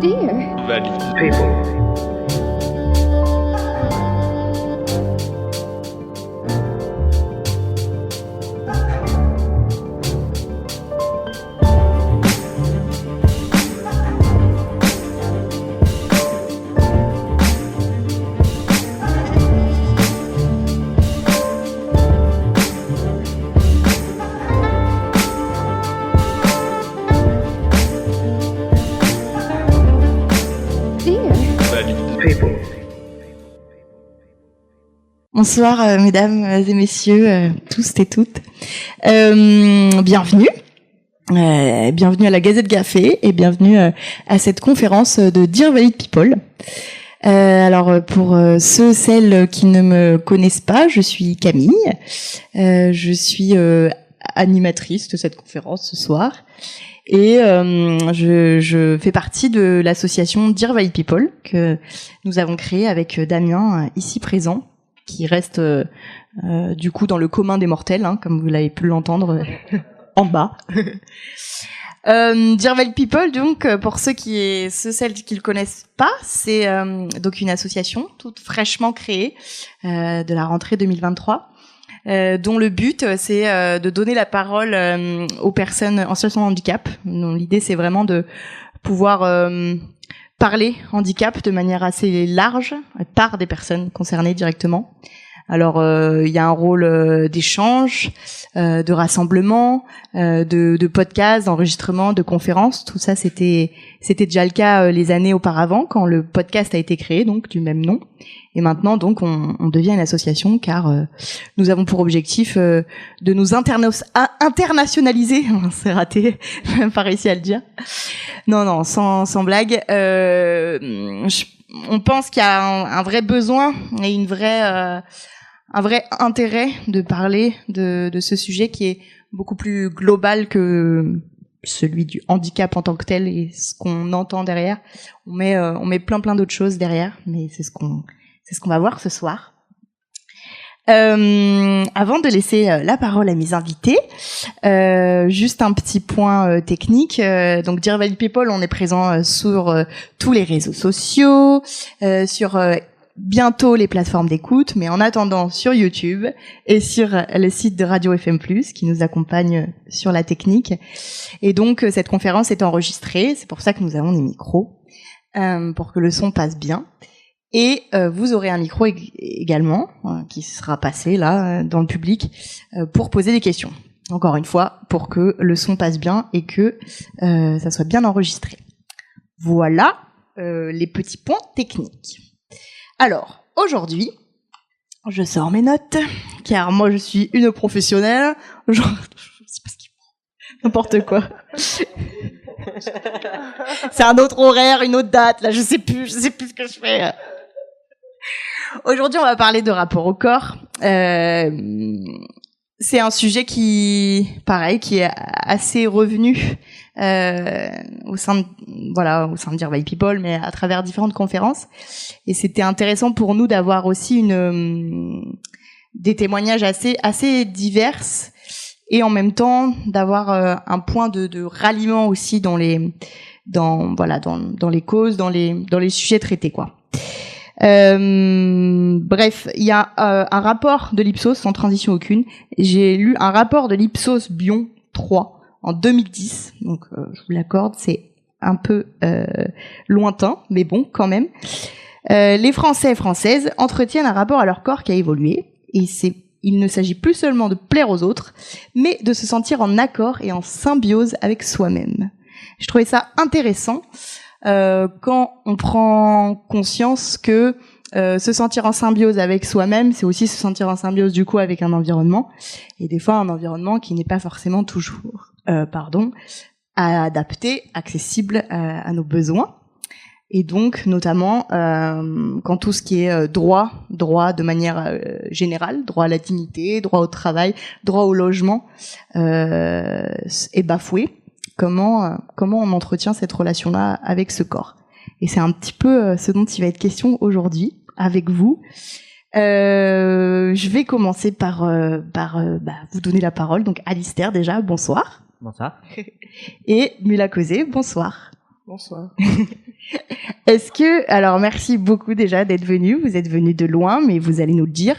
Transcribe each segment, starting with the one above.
Dear. Valid. People. Bonsoir mesdames et messieurs, tous et toutes. Bienvenue. Bienvenue à la Gazette Café et bienvenue à cette conférence de Dear Valid People. Alors pour celles qui ne me connaissent pas, je suis Camille. Je suis animatrice de cette conférence ce soir. Et je fais partie de l'association Dear Valid People que nous avons créée avec Damien ici présent, qui reste du coup dans le commun des mortels, hein, comme vous l'avez pu l'entendre en bas. Dear Valid People, donc pour celles qui le connaissent pas, c'est donc une association toute fraîchement créée de la rentrée 2023. Dont le but c'est de donner la parole aux personnes en situation de handicap. Donc, l'idée c'est vraiment de pouvoir parler handicap de manière assez large par des personnes concernées directement. Alors il y a un rôle d'échange, de rassemblement, de podcast, d'enregistrement, de conférences. Tout ça c'était déjà le cas les années auparavant quand le podcast a été créé, donc du même nom. Et maintenant donc on devient une association car nous avons pour objectif de nous internationaliser. C'est raté, j'ai même pas réussi à le dire. Non, sans blague. On pense qu'il y a un vrai besoin et un vrai intérêt de parler de ce sujet qui est beaucoup plus global que celui du handicap en tant que tel et ce qu'on entend derrière. On met plein d'autres choses derrière, mais c'est ce qu'on va voir ce soir. Avant de laisser la parole à mes invités, juste un petit point technique. Donc Dear Valid People, on est présent sur tous les réseaux sociaux, sur bientôt les plateformes d'écoute, mais en attendant sur YouTube et sur le site de Radio FM+, qui nous accompagne sur la technique. Et donc cette conférence est enregistrée, c'est pour ça que nous avons des micros, pour que le son passe bien. Et vous aurez un micro également qui sera passé là dans le public pour poser des questions. Encore une fois, pour que le son passe bien et que ça soit bien enregistré. Voilà les petits points techniques. Alors, aujourd'hui, je sors mes notes, car moi je suis une professionnelle. Genre, je sais pas ce qu'il faut. N'importe quoi. C'est un autre horaire, une autre date, là je sais plus ce que je fais. Aujourd'hui, on va parler de rapport au corps. C'est un sujet qui est assez revenu au sein de Dear Valid People, mais à travers différentes conférences. Et c'était intéressant pour nous d'avoir aussi des témoignages assez divers et en même temps d'avoir un point de ralliement aussi dans les causes, dans les sujets traités, quoi. Bref, il y a un rapport de l'Ipsos, sans transition aucune. J'ai lu un rapport de l'Ipsos Bion 3 en 2010, donc je vous l'accorde, c'est un peu lointain, mais bon, quand même. Les Français et Françaises entretiennent un rapport à leur corps qui a évolué, et il ne s'agit plus seulement de plaire aux autres, mais de se sentir en accord et en symbiose avec soi-même. Je trouvais ça intéressant quand on prend conscience que se sentir en symbiose avec soi-même, c'est aussi se sentir en symbiose du coup avec un environnement, et des fois un environnement qui n'est pas forcément toujours adapté, accessible à nos besoins. Et donc notamment quand tout ce qui est droit de manière générale, droit à la dignité, droit au travail, droit au logement est bafoué. Comment on entretient cette relation-là avec ce corps. Et c'est un petit peu ce dont il va être question aujourd'hui avec vous. Je vais commencer par vous donner la parole. Donc Alistair déjà, bonsoir. Bonsoir. Et Mula Kozé, bonsoir. Bonsoir. Est-ce que, alors merci beaucoup déjà d'être venu. Vous êtes venu de loin, mais vous allez nous le dire.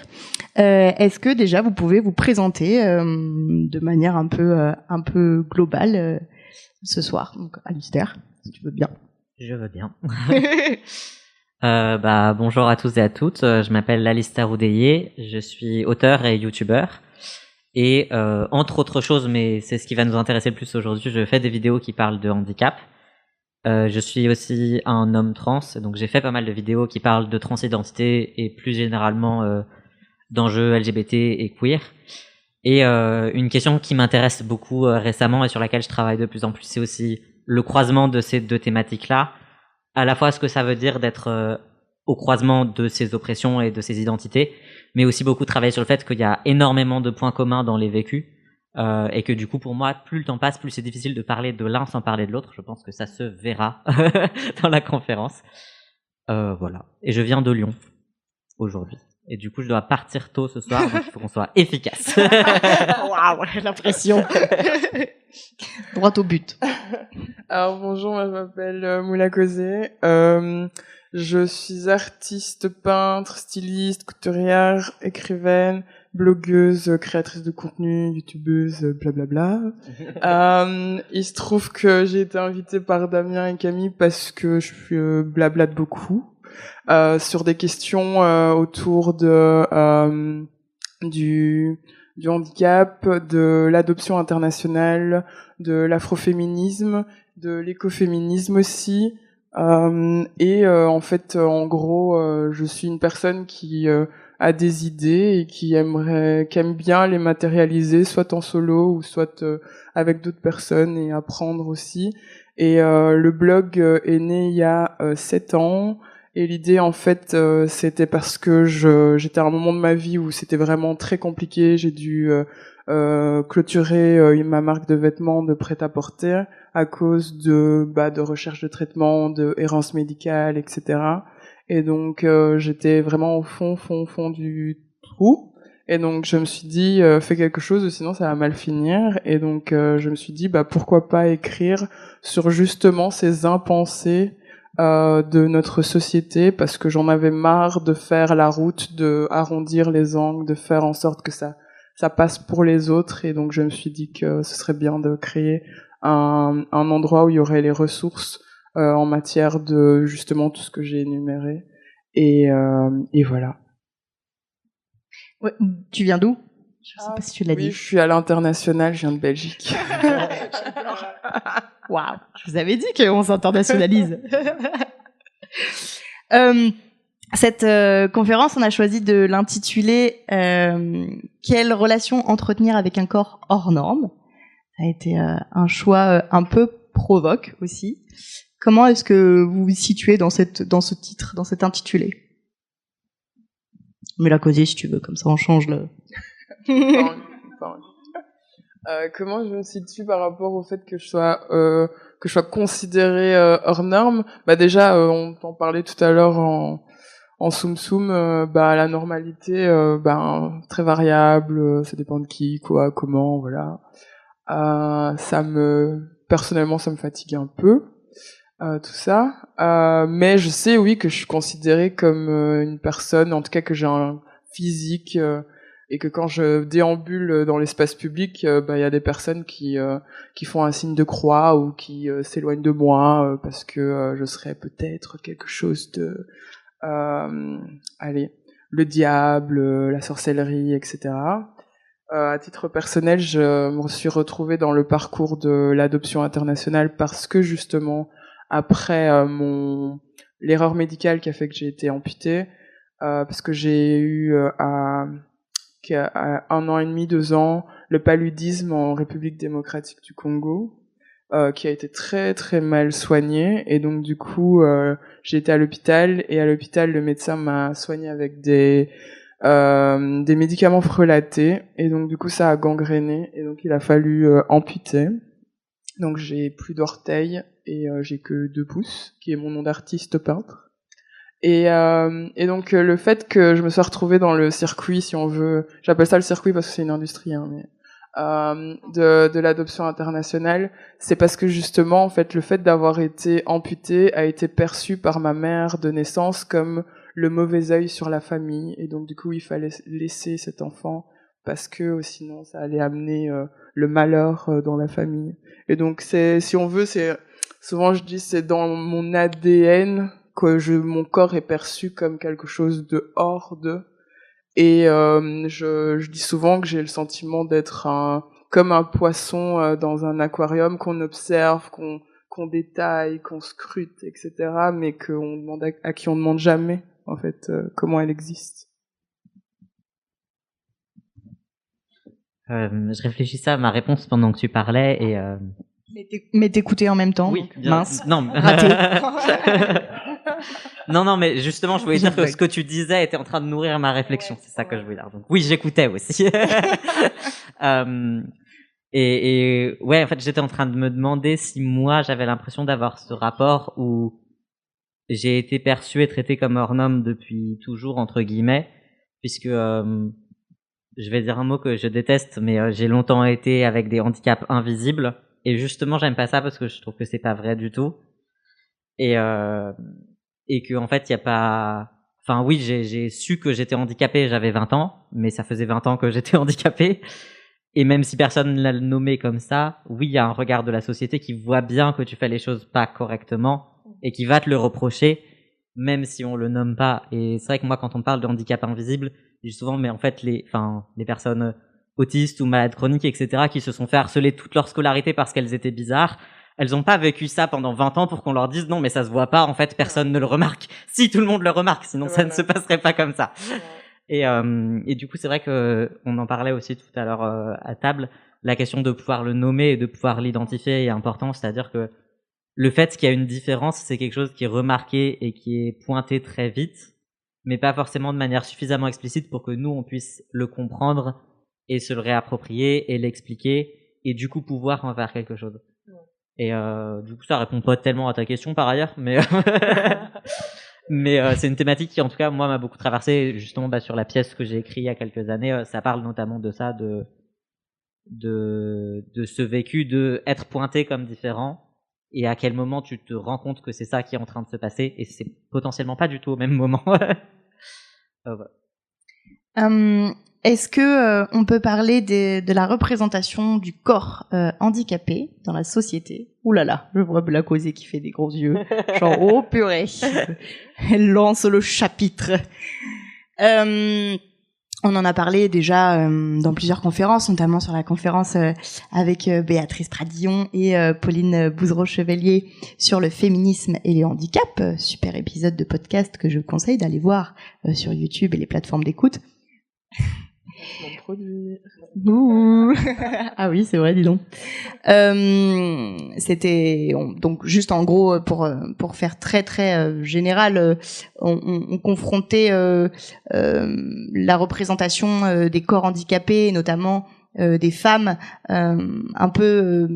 Est-ce que déjà vous pouvez vous présenter de manière un peu globale ce soir? Donc, Alistair, si tu veux bien. Je veux bien. Bonjour à tous et à toutes. Je m'appelle Alistair Oudeye. Je suis auteur et youtubeur. Et entre autres choses, mais c'est ce qui va nous intéresser le plus aujourd'hui, je fais des vidéos qui parlent de handicap. Je suis aussi un homme trans, donc j'ai fait pas mal de vidéos qui parlent de transidentité et plus généralement d'enjeux LGBT et queer. Et une question qui m'intéresse beaucoup récemment et sur laquelle je travaille de plus en plus, c'est aussi le croisement de ces deux thématiques-là. À la fois ce que ça veut dire d'être au croisement de ces oppressions et de ces identités, mais aussi beaucoup travailler sur le fait qu'il y a énormément de points communs dans les vécus et que du coup pour moi plus le temps passe, plus c'est difficile de parler de l'un sans parler de l'autre. Je pense que ça se verra dans la conférence. Voilà. Et je viens de Lyon aujourd'hui. Et du coup je dois partir tôt ce soir, donc il faut qu'on soit efficace. Waouh, la pression. Droit au but. Alors bonjour, moi, je m'appelle Moula Kozé. Je suis artiste, peintre, styliste, couturière, écrivaine, blogueuse, créatrice de contenu, youtubeuse, blablabla. Il se trouve que j'ai été invitée par Damien et Camille parce que je blablate beaucoup sur des questions autour du handicap, de l'adoption internationale, de l'afroféminisme, de l'écoféminisme aussi. En fait, en gros, je suis une personne qui a des idées et qui aime bien les matérialiser, soit en solo ou soit avec d'autres personnes et apprendre aussi. Et le blog est né il y a 7 ans. Et l'idée, en fait, c'était parce que j'étais à un moment de ma vie où c'était vraiment très compliqué. J'ai dû clôturer ma marque de vêtements de prêt-à-porter à cause de recherche de traitement, de errance médicale, etc. Et donc j'étais vraiment au fond du trou. Et donc je me suis dit fais quelque chose, sinon ça va mal finir. Et donc je me suis dit pourquoi pas écrire sur justement ces impensés de notre société, parce que j'en avais marre de faire la route, de arrondir les angles, de faire en sorte que ça passe pour les autres. Et donc je me suis dit que ce serait bien de créer un endroit où il y aurait les ressources en matière de justement tout ce que j'ai énuméré. Et voilà. Ouais, tu viens d'où? Je sais pas si tu l'as dit. Oui, je suis à l'international, je viens de Belgique. Waouh, je vous avais dit qu'on s'internationalise. Cette conférence, on a choisi de l'intituler Quelle relation entretenir avec un corps hors norme. Ça a été un choix un peu provoque aussi. Comment est-ce que vous vous situez dans ce titre, dans cet intitulé? Mais la causer si tu veux, comme ça on change le... Comment je me situe par rapport au fait que je sois considérée hors norme? Déjà, on t'en parlait tout à l'heure en soum soum, la normalité, très variable, ça dépend de qui, quoi, comment, voilà. Personnellement, ça me fatigue un peu, tout ça. Mais je sais, oui, que je suis considérée comme une personne, en tout cas que j'ai un physique, et que quand je déambule dans l'espace public, y a des personnes qui font un signe de croix ou qui s'éloignent de moi parce que je serais peut-être quelque chose de, le diable, la sorcellerie, etc. À titre personnel, je me suis retrouvée dans le parcours de l'adoption internationale parce que justement, après l'erreur médicale qui a fait que j'ai été amputée, parce que j'ai eu à 1 an et demi, 2 ans, le paludisme en République démocratique du Congo, qui a été très très mal soigné, et donc du coup j'ai été à l'hôpital, et à l'hôpital le médecin m'a soigné avec des médicaments frelatés, et donc du coup ça a gangréné, et donc il a fallu amputer. Donc j'ai plus d'orteils et j'ai que 2 pouces, qui est mon nom d'artiste peintre. Et donc le fait que je me sois retrouvée dans le circuit, si on veut, j'appelle ça le circuit parce que c'est une industrie, hein, mais de l'adoption internationale, c'est parce que justement, en fait, le fait d'avoir été amputée a été perçu par ma mère de naissance comme le mauvais œil sur la famille, et donc du coup, il fallait laisser cet enfant parce que sinon, ça allait amener le malheur dans la famille. Et donc, si on veut, souvent je dis, c'est dans mon ADN que mon corps est perçu comme quelque chose de hors de. Et je dis souvent que j'ai le sentiment d'être comme un poisson dans un aquarium qu'on observe, qu'on détaille, qu'on scrute, etc., mais à qui on demande jamais, en fait, comment elle existe. Je réfléchissais à ma réponse pendant que tu parlais et... Mais t'écoutais en même temps. Oui, bien. Mince. Non. Raté. non, mais justement, je voulais dire que ce que tu disais était en train de nourrir ma réflexion. C'est ça que je voulais dire. Donc, oui, j'écoutais aussi. Et ouais, en fait, j'étais en train de me demander si moi, j'avais l'impression d'avoir ce rapport où j'ai été perçu et traité comme hors norme depuis toujours, entre guillemets, puisque je vais dire un mot que je déteste, mais j'ai longtemps été avec des handicaps invisibles. Et justement, j'aime pas ça parce que je trouve que c'est pas vrai du tout. Et que en fait, il y a pas... Enfin oui, j'ai su que j'étais handicapé, j'avais 20 ans, mais ça faisait 20 ans que j'étais handicapé. Et même si personne ne l'a nommé comme ça, oui, il y a un regard de la société qui voit bien que tu fais les choses pas correctement et qui va te le reprocher, même si on le nomme pas. Et c'est vrai que moi, quand on parle de handicap invisible, je dis souvent, mais en fait, les personnes autistes ou malades chroniques, etc., qui se sont fait harceler toute leur scolarité parce qu'elles étaient bizarres, elles ont pas vécu ça pendant 20 ans pour qu'on leur dise non, mais ça se voit pas, en fait, personne ne le remarque. Si, tout le monde le remarque, sinon ça ne se passerait pas comme ça. Et du coup, c'est vrai que on en parlait aussi tout à l'heure à table, la question de pouvoir le nommer et de pouvoir l'identifier est important, c'est-à-dire que le fait qu'il y a une différence, c'est quelque chose qui est remarqué et qui est pointé très vite, mais pas forcément de manière suffisamment explicite pour que nous, on puisse le comprendre et se le réapproprier et l'expliquer et du coup pouvoir en faire quelque chose. Et du coup, ça répond pas tellement à ta question par ailleurs, mais mais c'est une thématique qui, en tout cas, moi, m'a beaucoup traversé. Justement, sur la pièce que j'ai écrite il y a quelques années, ça parle notamment de ça, de ce vécu de être pointé comme différent et à quel moment tu te rends compte que c'est ça qui est en train de se passer et c'est potentiellement pas du tout au même moment. Est-ce que on peut parler de la représentation du corps handicapé dans la société? Ouh là là, je vois Bella Causé qui fait des gros yeux. Genre, oh purée. Elle lance le chapitre. On en a parlé déjà dans plusieurs conférences, notamment sur la conférence avec Béatrice Pradillon et Pauline Bouzereau-Chevalier sur le féminisme et les handicaps. Super épisode de podcast que je vous conseille d'aller voir sur YouTube et les plateformes d'écoute. Ah oui, c'est vrai, dis donc. C'était donc juste en gros pour faire très très général, on confrontait la représentation des corps handicapés, notamment des femmes, un peu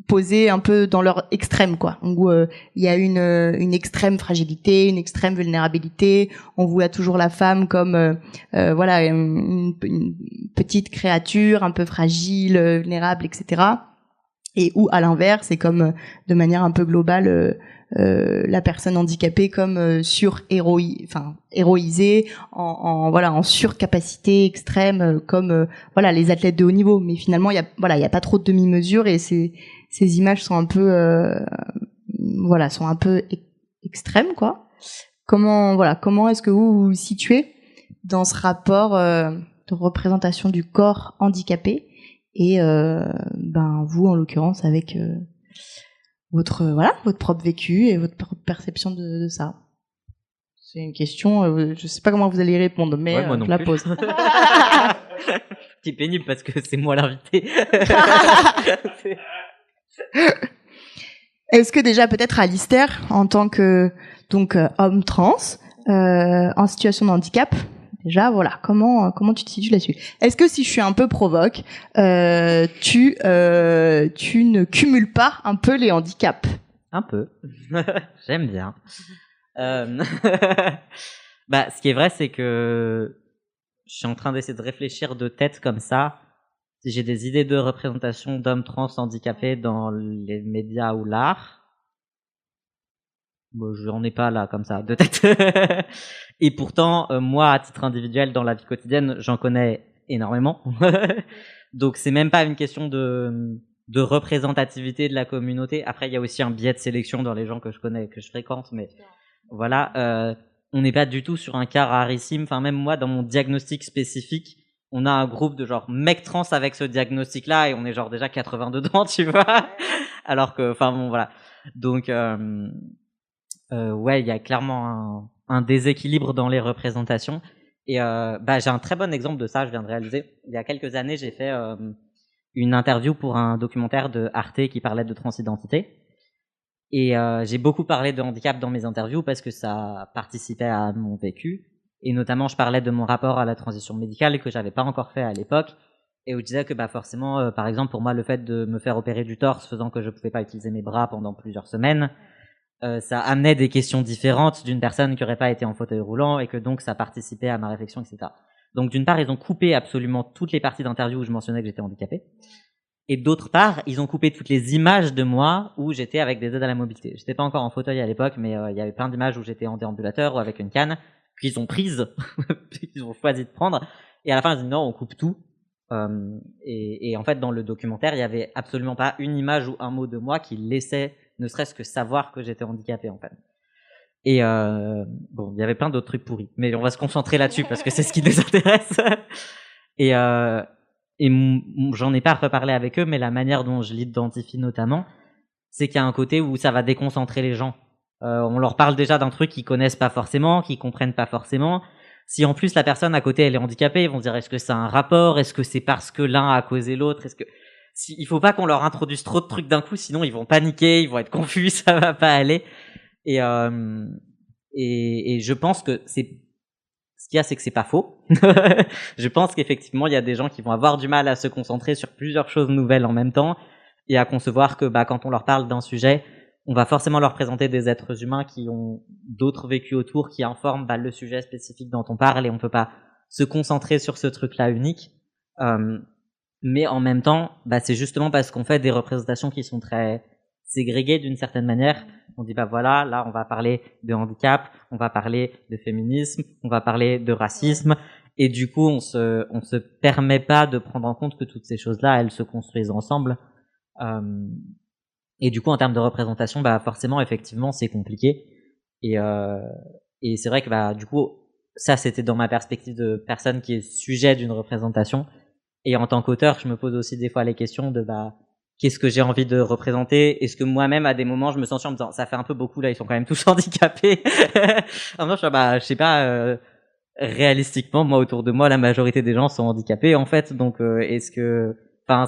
posées un peu dans leur extrême, quoi. Où il y a une extrême fragilité, une extrême vulnérabilité. On voit toujours la femme comme voilà une petite créature un peu fragile, vulnérable, etc. Et où à l'inverse, c'est comme de manière un peu globale la personne handicapée comme héroïsée en surcapacité extrême comme voilà les athlètes de haut niveau. Mais finalement il y a pas trop de demi-mesure et ces images sont un peu sont un peu extrêmes, quoi. Comment est-ce que vous vous situez dans ce rapport de représentation du corps handicapé et vous en l'occurrence avec votre propre vécu et votre propre perception de ça? C'est une question, je sais pas comment vous allez y répondre, mais ouais, je la pose. C'est pénible parce que c'est moi l'invité. Est-ce que déjà peut-être Alistair, en tant que homme trans en situation de handicap, déjà voilà, comment tu te situes là-dessus? Est-ce que si je suis un peu provoque, tu ne cumules pas un peu les handicaps? Un peu. J'aime bien. Ce qui est vrai, c'est que je suis en train d'essayer de réfléchir de tête comme ça. si j'ai des idées de représentation d'hommes trans handicapés dans les médias ou l'art, bon, j'en ai pas là comme ça de tête. Et pourtant, moi, à titre individuel, dans la vie quotidienne, j'en connais énormément. Donc c'est même pas une question de représentativité de la communauté. Après, il y a aussi un biais de sélection dans les gens que je connais, que je fréquente, mais voilà, on n'est pas du tout sur un cas rarissime. Enfin, même moi, dans mon diagnostic spécifique, on a un groupe de genre mecs trans avec ce diagnostic-là et on est genre déjà 80 dedans, tu vois. Alors que, enfin bon, voilà. Donc, ouais, il y a clairement un déséquilibre dans les représentations. Et j'ai un très bon exemple de ça, je viens de réaliser. Il y a quelques années, j'ai fait une interview pour un documentaire de Arte qui parlait de transidentité. Et j'ai beaucoup parlé de handicap dans mes interviews parce que ça participait à mon vécu. Et notamment, je parlais de mon rapport à la transition médicale que j'avais pas encore fait à l'époque. Et où je disais que forcément, par exemple, pour moi, le fait de me faire opérer du torse faisant que je pouvais pas utiliser mes bras pendant plusieurs semaines, ça amenait des questions différentes d'une personne qui aurait pas été en fauteuil roulant et que donc ça participait à ma réflexion, etc. Donc d'une part, ils ont coupé absolument toutes les parties d'interview où je mentionnais que j'étais handicapé. Et d'autre part, ils ont coupé toutes les images de moi où j'étais avec des aides à la mobilité. J'étais pas encore en fauteuil à l'époque, mais il y avait plein d'images où j'étais en déambulateur ou avec une canne, qu'ils ont prises, qu'ils ont choisi de prendre. Et à la fin, ils ont dit non, on coupe tout. Et en fait, dans le documentaire, il y avait absolument pas une image ou un mot de moi qui laissait ne serait-ce que savoir que j'étais handicapé, en fait. Et bon, il y avait plein d'autres trucs pourris, mais on va se concentrer là-dessus parce que c'est ce qui nous intéresse. Et j'en ai pas reparlé avec eux, mais la manière dont je l'identifie notamment, c'est qu'il y a un côté où ça va déconcentrer les gens. On leur parle déjà d'un truc qu'ils connaissent pas forcément, qu'ils comprennent pas forcément. Si en plus la personne à côté elle est handicapée, ils vont se dire est-ce que ça a un rapport, est-ce que c'est parce que l'un a causé l'autre, est-ce que il faut pas qu'on leur introduise trop de trucs d'un coup, sinon ils vont paniquer, ils vont être confus, ça va pas aller. Et je pense que ce qu'il y a, c'est que c'est pas faux. Je pense qu'effectivement, il y a des gens qui vont avoir du mal à se concentrer sur plusieurs choses nouvelles en même temps et à concevoir que quand on leur parle d'un sujet, on va forcément leur présenter des êtres humains qui ont d'autres vécus autour, qui informent le sujet spécifique dont on parle et on peut pas se concentrer sur ce truc-là unique. Mais en même temps, c'est justement parce qu'on fait des représentations qui sont très ségrégées d'une certaine manière. On dit voilà, là on va parler de handicap, on va parler de féminisme, on va parler de racisme, et du coup on se permet pas de prendre en compte que toutes ces choses-là elles se construisent ensemble. Et du coup en termes de représentation, forcément effectivement c'est compliqué. Et c'est vrai que du coup ça c'était dans ma perspective de personne qui est sujet d'une représentation. Et en tant qu'auteur, je me pose aussi des fois les questions de qu'est-ce que j'ai envie de représenter? Est-ce que moi-même, à des moments, je me sens en me disant, ça fait un peu beaucoup là, ils sont quand même tous handicapés. En même temps, je sais pas, réalistiquement, moi, autour de moi, la majorité des gens sont handicapés, en fait. Donc, est-ce que,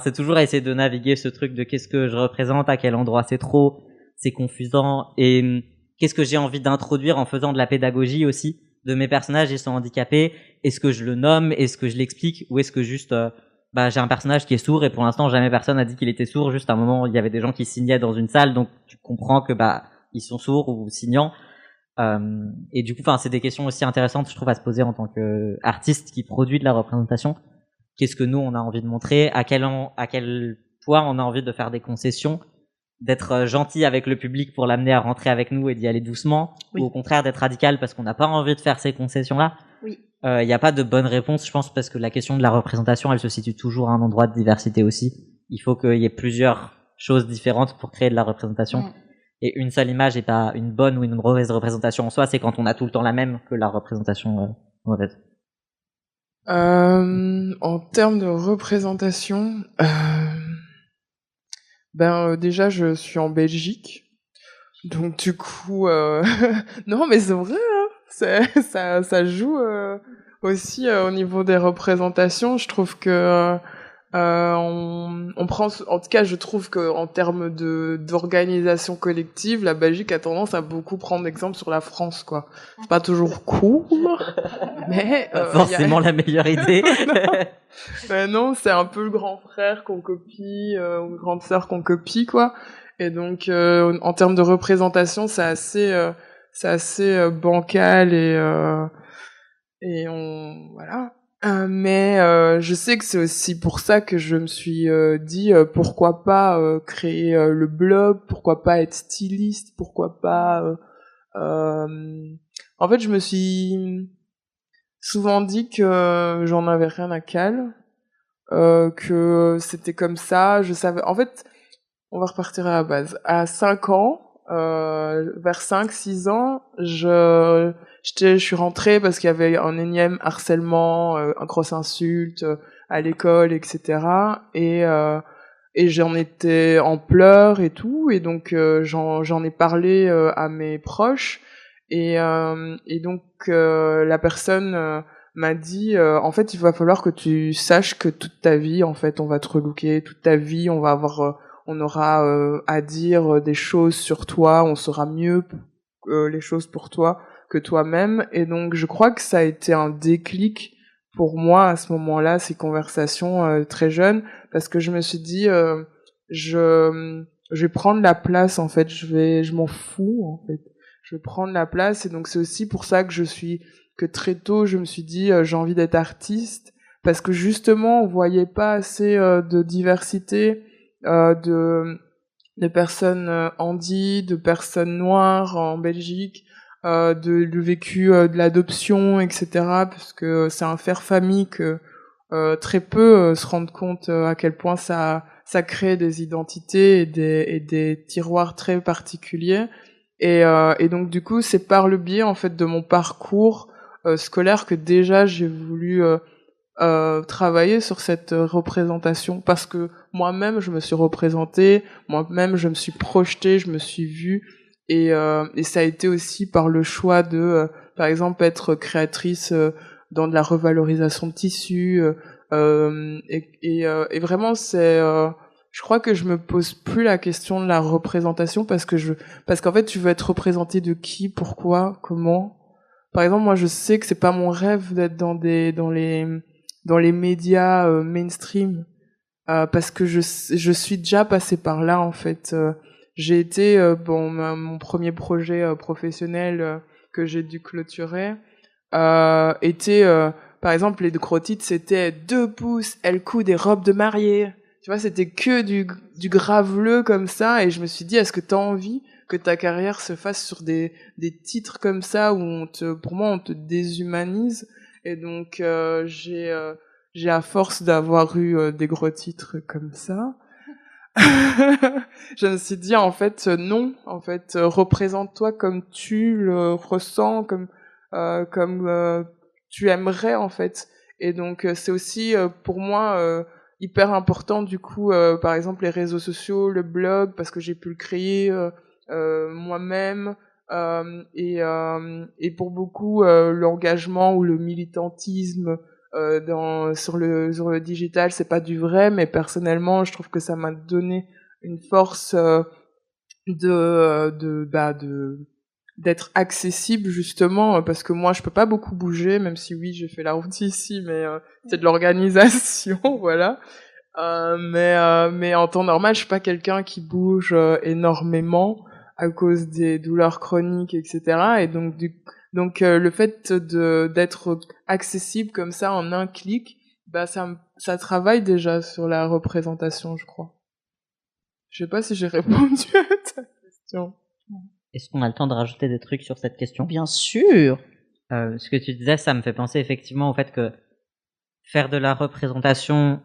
c'est toujours à essayer de naviguer ce truc de qu'est-ce que je représente, à quel endroit c'est trop, c'est confusant, et qu'est-ce que j'ai envie d'introduire en faisant de la pédagogie aussi de mes personnages, ils sont handicapés. Est-ce que je le nomme? Est-ce que je l'explique? Ou est-ce que juste, j'ai un personnage qui est sourd et pour l'instant jamais personne n'a dit qu'il était sourd. Juste à un moment il y avait des gens qui signaient dans une salle, donc tu comprends que ils sont sourds ou signants. Et du coup c'est des questions aussi intéressantes je trouve à se poser en tant qu'artiste qui produit de la représentation. Qu'est-ce que nous on a envie de montrer, à quel point on a envie de faire des concessions, d'être gentil avec le public pour l'amener à rentrer avec nous et d'y aller doucement, ou au contraire d'être radical parce qu'on n'a pas envie de faire ces concessions là. Il n'y a pas de bonne réponse, je pense, parce que la question de la représentation, elle se situe toujours à un endroit de diversité aussi. Il faut qu'il y ait plusieurs choses différentes pour créer de la représentation. Et une seule image n'est pas une bonne ou une mauvaise représentation en soi, c'est quand on a tout le temps la même que la représentation mauvaise. En termes de représentation, déjà je suis en Belgique, donc du coup, non mais c'est vrai. Ça joue aussi au niveau des représentations. Je trouve que on prend, en tout cas, je trouve que en termes d'organisation collective, la Belgique a tendance à beaucoup prendre exemple sur la France, quoi. C'est pas toujours cool, mais pas forcément la meilleure idée. non, c'est un peu le grand frère qu'on copie ou la grande sœur qu'on copie, quoi. Et donc, en termes de représentation, c'est assez bancal et voilà. Mais je sais que c'est aussi pour ça que je me suis dit pourquoi pas créer le blog, pourquoi pas être styliste, pourquoi pas... En fait, je me suis souvent dit que j'en avais rien à caler, que c'était comme ça. Je savais... En fait, on va repartir à la base. À 5 ans, vers 5-6 ans, je suis rentrée parce qu'il y avait un énième harcèlement, un grosse insulte à l'école, etc. Et j'en étais en pleurs et tout, et donc j'en ai parlé à mes proches, et donc la personne m'a dit en fait il va falloir que tu saches que toute ta vie en fait on va te relooker, toute ta vie on va avoir on aura à dire des choses sur toi, on saura mieux les choses pour toi que toi-même. Et donc je crois que ça a été un déclic pour moi à ce moment-là, ces conversations très jeunes, parce que je me suis dit je vais prendre la place en fait, je m'en fous en fait. Je vais prendre la place, et donc c'est aussi pour ça que très tôt je me suis dit j'ai envie d'être artiste, parce que justement on voyait pas assez de diversité de personnes handies, de personnes noires en Belgique, le vécu de l'adoption, etc. Parce que c'est un faire famille que très peu se rendent compte à quel point ça crée des identités et des tiroirs très particuliers. Et donc du coup, c'est par le biais en fait de mon parcours scolaire que déjà j'ai voulu travailler sur cette représentation, parce que moi-même je me suis représentée, moi-même je me suis projetée, je me suis vue, et ça a été aussi par le choix de par exemple être créatrice dans de la revalorisation de tissus, et vraiment c'est je crois que je me pose plus la question de la représentation, parce qu'en fait tu veux être représenté de qui, pourquoi, comment. Par exemple, moi je sais que c'est pas mon rêve d'être dans les médias mainstream, parce que je suis déjà passée par là en fait. J'ai été mon premier projet professionnel que j'ai dû clôturer était par exemple les gros titres c'était 2 pouces, elle coud des robes de mariée. Tu vois, c'était que du graveleux comme ça, et je me suis dit est-ce que t'as envie que ta carrière se fasse sur des titres comme ça où pour moi on te déshumanise. Et donc j'ai à force d'avoir eu des gros titres comme ça, je me suis dit en fait non, en fait représente-toi comme tu le ressens, comme tu aimerais en fait. Et donc c'est aussi pour moi hyper important du coup par exemple les réseaux sociaux, le blog, parce que j'ai pu le créer moi-même. Et pour beaucoup l'engagement ou le militantisme sur le digital, c'est pas du vrai, mais personnellement je trouve que ça m'a donné une force d'être accessible justement, parce que moi je peux pas beaucoup bouger, même si oui j'ai fait la route ici, mais c'est de l'organisation voilà. Mais en temps normal je suis pas quelqu'un qui bouge énormément à cause des douleurs chroniques, etc. Et donc le fait d'être accessible comme ça en un clic, ça travaille déjà sur la représentation, je crois. Je sais pas si j'ai répondu à ta question. Est-ce qu'on a le temps de rajouter des trucs sur cette question ? Bien sûr. Ce que tu disais, ça me fait penser effectivement au fait que faire de la représentation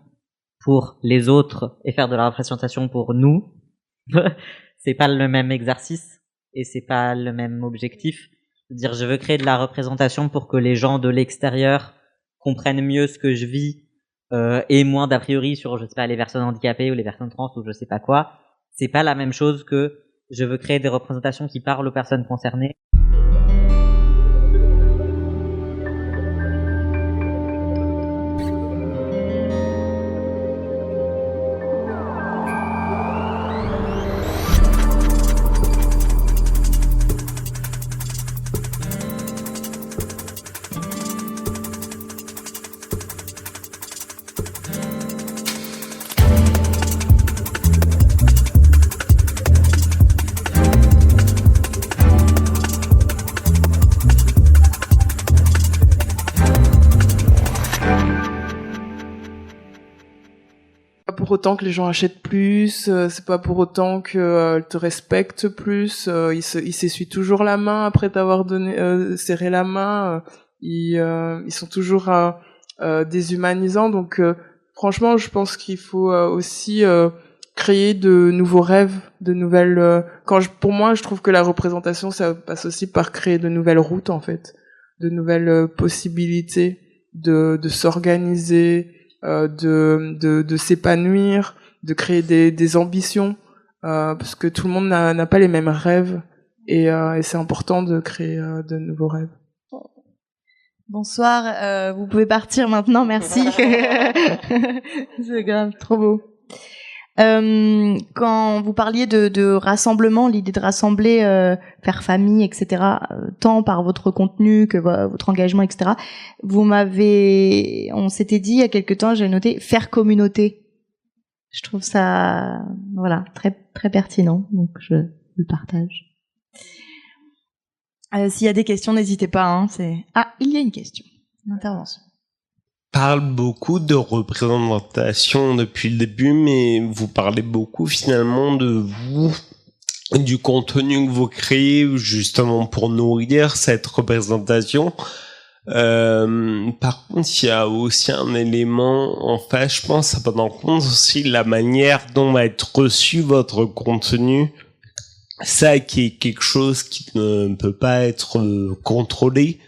pour les autres et faire de la représentation pour nous, c'est pas le même exercice et c'est pas le même objectif. Dire je veux créer de la représentation pour que les gens de l'extérieur comprennent mieux ce que je vis et moins d'a priori sur je sais pas les personnes handicapées ou les personnes trans ou je sais pas quoi. C'est pas la même chose que je veux créer des représentations qui parlent aux personnes concernées. autant que les gens achètent plus, c'est pas pour autant que te respectent plus. Ils s'essuient toujours la main après t'avoir serré la main. Ils sont toujours déshumanisants. Donc franchement, je pense qu'il faut aussi créer de nouveaux rêves, de nouvelles. Pour moi, je trouve que la représentation, ça passe aussi par créer de nouvelles routes en fait, de nouvelles possibilités de s'organiser, de s'épanouir, de créer des ambitions, parce que tout le monde n'a pas les mêmes rêves et c'est important de créer de nouveaux rêves. Bonsoir, vous pouvez partir maintenant, merci. C'est grave, trop beau. Quand vous parliez de rassemblement, l'idée de rassembler, faire famille, etc., tant par votre contenu que votre engagement, etc., on s'était dit il y a quelque temps, j'ai noté, faire communauté. Je trouve ça, voilà, très, très pertinent, donc je le partage. S'il y a des questions, n'hésitez pas, hein, il y a une question, une intervention. Parle beaucoup de représentation depuis le début, mais vous parlez beaucoup finalement de vous, du contenu que vous créez justement pour nourrir cette représentation. Par contre, il y a aussi un élément, en fait, je pense, à prendre en compte aussi la manière dont va être reçu votre contenu. Ça qui est quelque chose qui ne peut pas être contrôlé,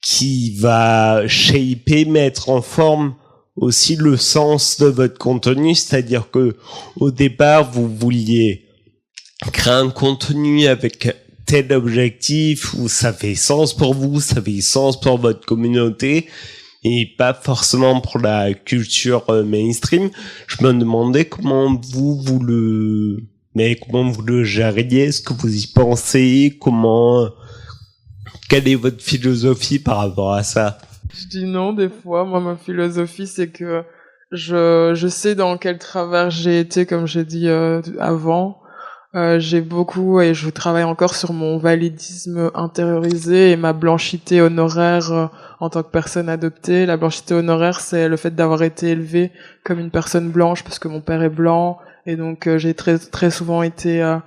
qui va shaper, mettre en forme aussi le sens de votre contenu, c'est-à-dire que au départ vous vouliez créer un contenu avec tel objectif où ça fait sens pour vous, ça fait sens pour votre communauté et pas forcément pour la culture mainstream. Je me demandais comment vous le gériez, est-ce que vous y pensez, quelle est votre philosophie par rapport à ça? Je dis non des fois. Moi, ma philosophie, c'est que je sais dans quel travers j'ai été, comme j'ai dit avant. J'ai beaucoup, et je travaille encore sur mon validisme intériorisé et ma blanchité honoraire en tant que personne adoptée. La blanchité honoraire, c'est le fait d'avoir été élevée comme une personne blanche parce que mon père est blanc, et donc j'ai très très souvent été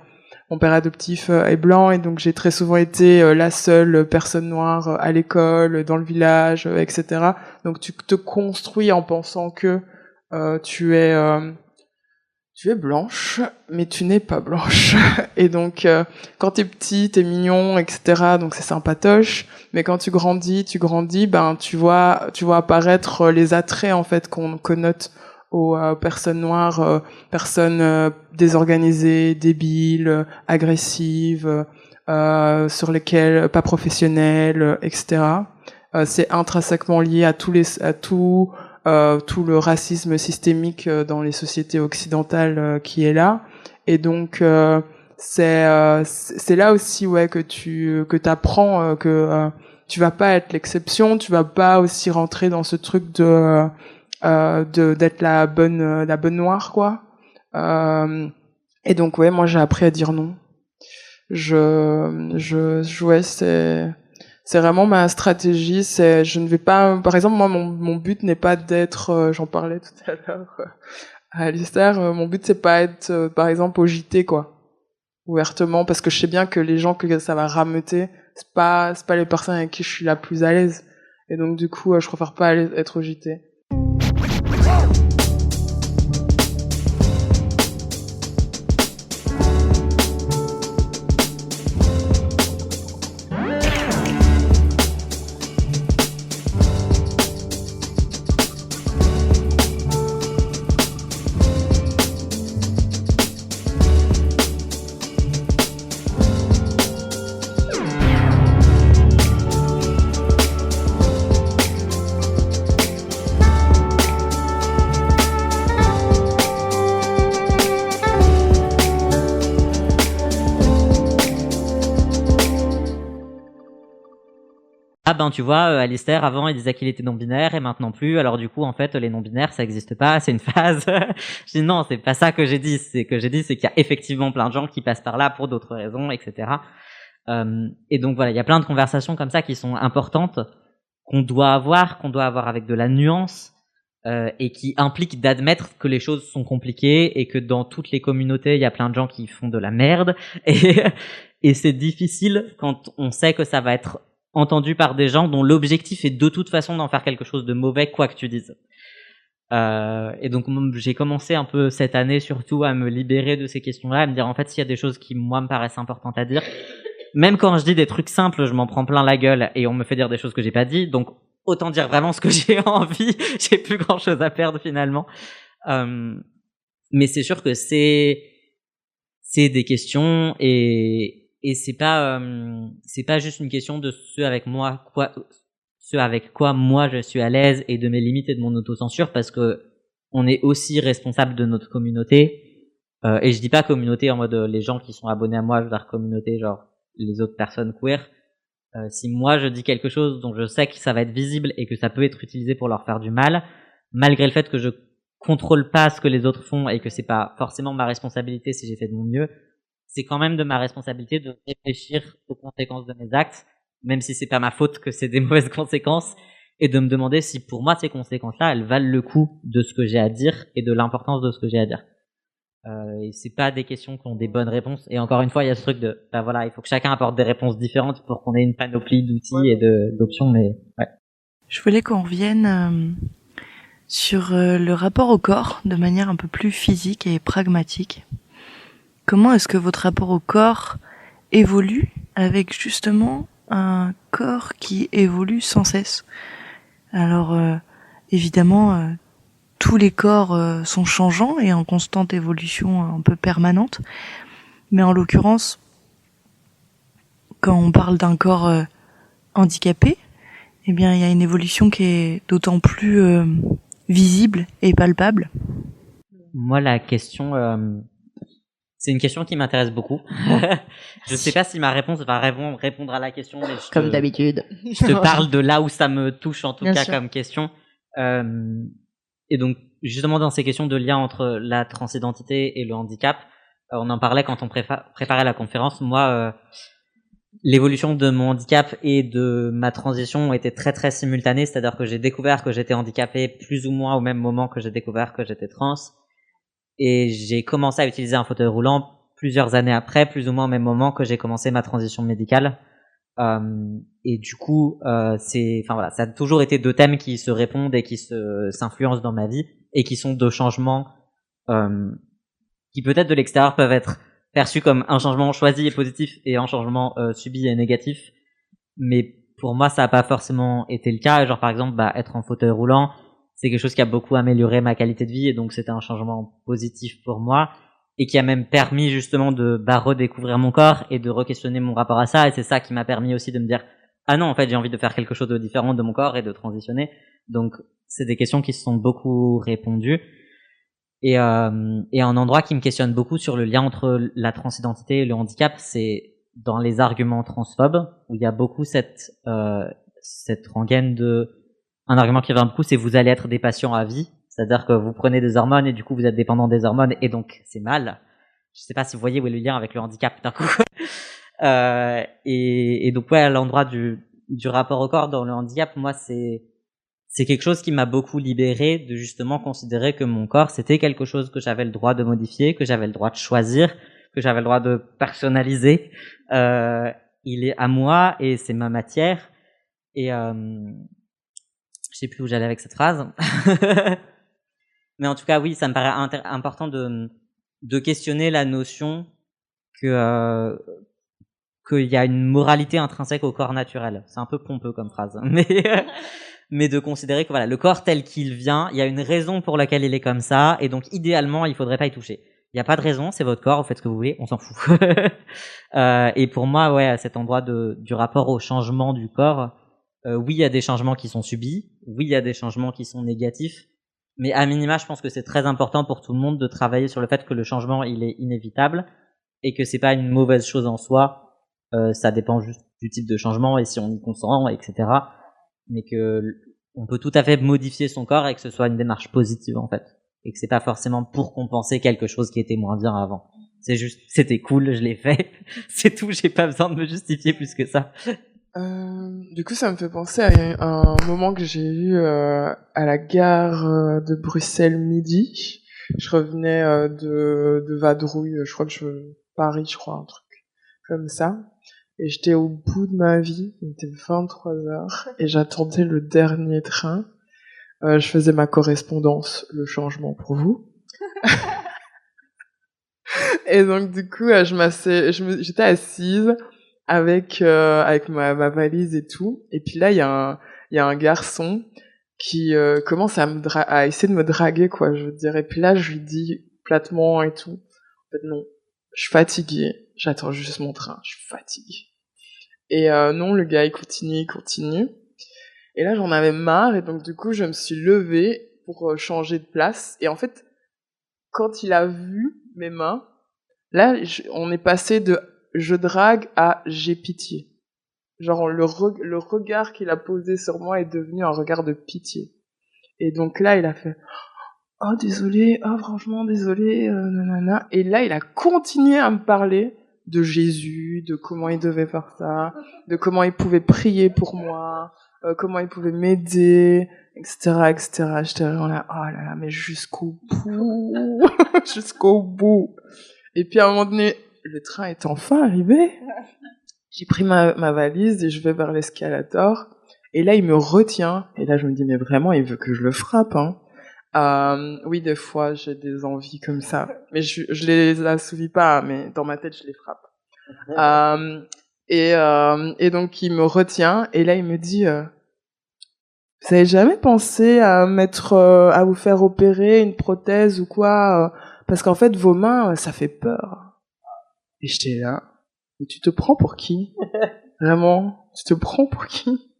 mon père adoptif est blanc, et donc j'ai très souvent été la seule personne noire à l'école, dans le village, etc. Donc tu te construis en pensant que tu es blanche, mais tu n'es pas blanche. Et donc quand t'es petit, t'es mignon, etc. Donc c'est sympatoche. Mais quand tu grandis, ben tu vois apparaître les attraits en fait qu'on connote aux personnes noires, personnes désorganisées, débiles, agressives, sur lesquelles pas professionnelles, etc. C'est intrinsèquement lié à tout le racisme systémique dans les sociétés occidentales qui est là. Et donc c'est là aussi que t'apprends que tu vas pas être l'exception, tu vas pas aussi rentrer dans ce truc d'être la bonne noire, quoi. Et donc moi j'ai appris à dire non. C'est vraiment ma stratégie. Je ne vais pas, par exemple, moi mon but n'est pas d'être, j'en parlais tout à l'heure à Alistair, mon but c'est pas être par exemple au JT, quoi, ouvertement, parce que je sais bien que les gens que ça va rameuter, c'est pas les personnes avec qui je suis la plus à l'aise, et donc du coup je préfère pas être au JT. Ah ben tu vois, Alistair avant il disait qu'il était non-binaire et maintenant plus, alors du coup en fait les non-binaires ça existe pas, c'est une phase. Je dis non, c'est pas ça que j'ai dit, c'est qu'il y a effectivement plein de gens qui passent par là pour d'autres raisons, etc. Et donc voilà, il y a plein de conversations comme ça qui sont importantes, qu'on doit avoir avec de la nuance, et qui implique d'admettre que les choses sont compliquées et que dans toutes les communautés il y a plein de gens qui font de la merde et c'est difficile quand on sait que ça va être entendu par des gens dont l'objectif est de toute façon d'en faire quelque chose de mauvais quoi que tu dises. Et donc j'ai commencé un peu cette année surtout à me libérer de ces questions-là, à me dire en fait s'il y a des choses qui moi me paraissent importantes à dire, même quand je dis des trucs simples, je m'en prends plein la gueule et on me fait dire des choses que j'ai pas dit, donc autant dire vraiment ce que j'ai envie, j'ai plus grand chose à perdre finalement. Mais c'est sûr que c'est des questions et c'est pas juste une question de ce avec quoi moi je suis à l'aise et de mes limites et de mon autocensure, parce que on est aussi responsable de notre communauté. Et je dis pas communauté en mode les gens qui sont abonnés à moi, je veux dire communauté genre les autres personnes queer. Si moi je dis quelque chose dont je sais que ça va être visible et que ça peut être utilisé pour leur faire du mal, malgré le fait que je contrôle pas ce que les autres font et que c'est pas forcément ma responsabilité si j'ai fait de mon mieux, c'est quand même de ma responsabilité de réfléchir aux conséquences de mes actes, même si c'est pas ma faute que c'est des mauvaises conséquences, et de me demander si pour moi ces conséquences-là, elles valent le coup de ce que j'ai à dire et de l'importance de ce que j'ai à dire. Et c'est pas des questions qui ont des bonnes réponses. Et encore une fois, il y a ce truc de, bah voilà, il faut que chacun apporte des réponses différentes pour qu'on ait une panoplie d'outils et d'options, mais ouais. Je voulais qu'on revienne sur le rapport au corps de manière un peu plus physique et pragmatique. Comment est-ce que votre rapport au corps évolue avec justement un corps qui évolue sans cesse? Alors évidemment, tous les corps sont changeants et en constante évolution un peu permanente, mais en l'occurrence, quand on parle d'un corps handicapé, eh bien il y a une évolution qui est d'autant plus visible et palpable. Moi, la question, c'est une question qui m'intéresse beaucoup. Je sais pas si ma réponse va répondre à la question, mais comme d'habitude. Je te parle de là où ça me touche en tout Bien cas sûr. comme question. Et donc justement dans ces questions de lien entre la transidentité et le handicap, on en parlait quand on préparait la conférence. Moi, l'évolution de mon handicap et de ma transition était très très simultanée, c'est-à-dire que j'ai découvert que j'étais handicapé plus ou moins au même moment que j'ai découvert que j'étais trans, et j'ai commencé à utiliser un fauteuil roulant plusieurs années après, plus ou moins au même moment que j'ai commencé ma transition médicale. Et du coup, ça a toujours été deux thèmes qui se répondent et qui s'influencent dans ma vie et qui sont deux changements qui peut-être de l'extérieur peuvent être perçus comme un changement choisi et positif et un changement subi et négatif. Mais pour moi, ça n'a pas forcément été le cas. Genre par exemple, être en fauteuil roulant, c'est quelque chose qui a beaucoup amélioré ma qualité de vie et donc c'était un changement positif pour moi. Et qui a même permis justement de redécouvrir mon corps et de re-questionner mon rapport à ça. Et c'est ça qui m'a permis aussi de me dire ah non, en fait j'ai envie de faire quelque chose de différent de mon corps et de transitionner. Donc c'est des questions qui se sont beaucoup répondues. Et un endroit qui me questionne beaucoup sur le lien entre la transidentité et le handicap, c'est dans les arguments transphobes, où il y a beaucoup cette rengaine de... Un argument qui revient beaucoup, c'est vous allez être des patients à vie. C'est-à-dire que vous prenez des hormones et du coup vous êtes dépendant des hormones et donc c'est mal. Je sais pas si vous voyez où est le lien avec le handicap d'un coup. Et donc ouais, à l'endroit du rapport au corps dans le handicap, moi c'est quelque chose qui m'a beaucoup libéré de justement considérer que mon corps c'était quelque chose que j'avais le droit de modifier, que j'avais le droit de choisir, que j'avais le droit de personnaliser. Il est à moi et c'est ma matière. Et je sais plus où j'allais avec cette phrase. Mais en tout cas, oui, ça me paraît important de questionner la notion qu'il y a une moralité intrinsèque au corps naturel. C'est un peu pompeux comme phrase, mais de considérer que voilà, le corps tel qu'il vient, il y a une raison pour laquelle il est comme ça, et donc idéalement, il faudrait pas y toucher. Il n'y a pas de raison, c'est votre corps, vous faites ce que vous voulez, on s'en fout. Et pour moi, ouais, à cet endroit du rapport au changement du corps, oui, il y a des changements qui sont subis, oui, il y a des changements qui sont négatifs. Mais à minima, je pense que c'est très important pour tout le monde de travailler sur le fait que le changement, il est inévitable et que c'est pas une mauvaise chose en soi. Ça dépend juste du type de changement et si on y consent, etc. Mais que on peut tout à fait modifier son corps et que ce soit une démarche positive en fait. Et que c'est pas forcément pour compenser quelque chose qui était moins bien avant. C'est juste, c'était cool, je l'ai fait. C'est tout, j'ai pas besoin de me justifier plus que ça. Du coup, ça me fait penser à un moment que j'ai eu à la gare de Bruxelles midi. Je revenais de Vadrouille, je crois que Paris, je crois, un truc comme ça. Et j'étais au bout de ma vie, il était 23h, et j'attendais le dernier train. Je faisais ma correspondance, le changement pour vous. Et donc du coup, j'étais assise avec ma valise et tout. Et puis là, il y a un garçon qui commence à essayer de me draguer, quoi, je veux dire. Et puis là, je lui dis platement et tout, en fait, non, je suis fatiguée, j'attends juste mon train, je suis fatiguée. Et non, le gars, il continue. Et là, j'en avais marre, et donc du coup, je me suis levée pour changer de place. Et en fait, quand il a vu mes mains, là, on est passé de je drague à j'ai pitié. Genre, le regard qu'il a posé sur moi est devenu un regard de pitié. Et donc là, il a fait oh, désolé, oh, franchement, désolé, nanana. Et là, il a continué à me parler de Jésus, de comment il devait faire ça, de comment il pouvait prier pour moi, comment il pouvait m'aider, etc., etc. J'étais vraiment là, oh là là, mais jusqu'au bout, jusqu'au bout. Et puis à un moment donné, le train est enfin arrivé. J'ai pris ma valise et je vais vers l'escalator. Et là, il me retient. Et là, je me dis, mais vraiment, il veut que je le frappe, hein. Oui, des fois, j'ai des envies comme ça. Mais je les assouvis pas, mais dans ma tête, je les frappe. Et donc, il me retient. Et là, il me dit, vous avez jamais pensé à à vous faire opérer une prothèse ou quoi, parce qu'en fait, vos mains, ça fait peur. Et j'étais là. Mais tu te prends pour qui? Vraiment? Tu te prends pour qui?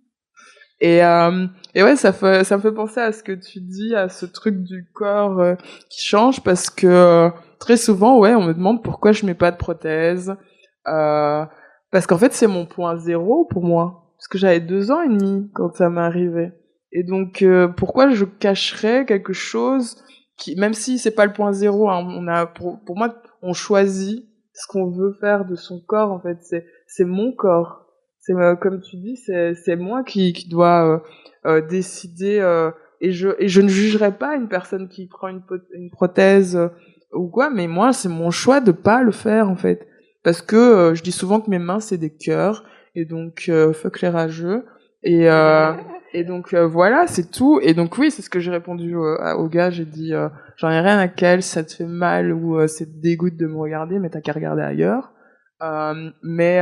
Et ouais, ça me fait penser à ce que tu dis, à ce truc du corps qui change, parce que très souvent, ouais, on me demande pourquoi je mets pas de prothèse. Parce qu'en fait, c'est mon point zéro pour moi. Parce que j'avais 2 ans et demi quand ça m'est arrivé. Et donc, pourquoi je cacherais quelque chose qui, même si c'est pas le point zéro, hein, pour moi, on choisit ce qu'on veut faire de son corps, en fait. C'est mon corps. C'est comme tu dis, c'est moi qui dois décider, et je ne jugerai pas une personne qui prend une prothèse ou quoi, mais moi c'est mon choix de pas le faire en fait, parce que je dis souvent que mes mains c'est des cœurs, et donc fuck les rageux, et donc voilà, c'est tout. Et donc oui, c'est ce que j'ai répondu au gars. J'ai dit j'en ai rien à qu'elle, si ça te fait mal ou ça te dégoûte de me regarder, mais t'as qu'à regarder ailleurs. Mais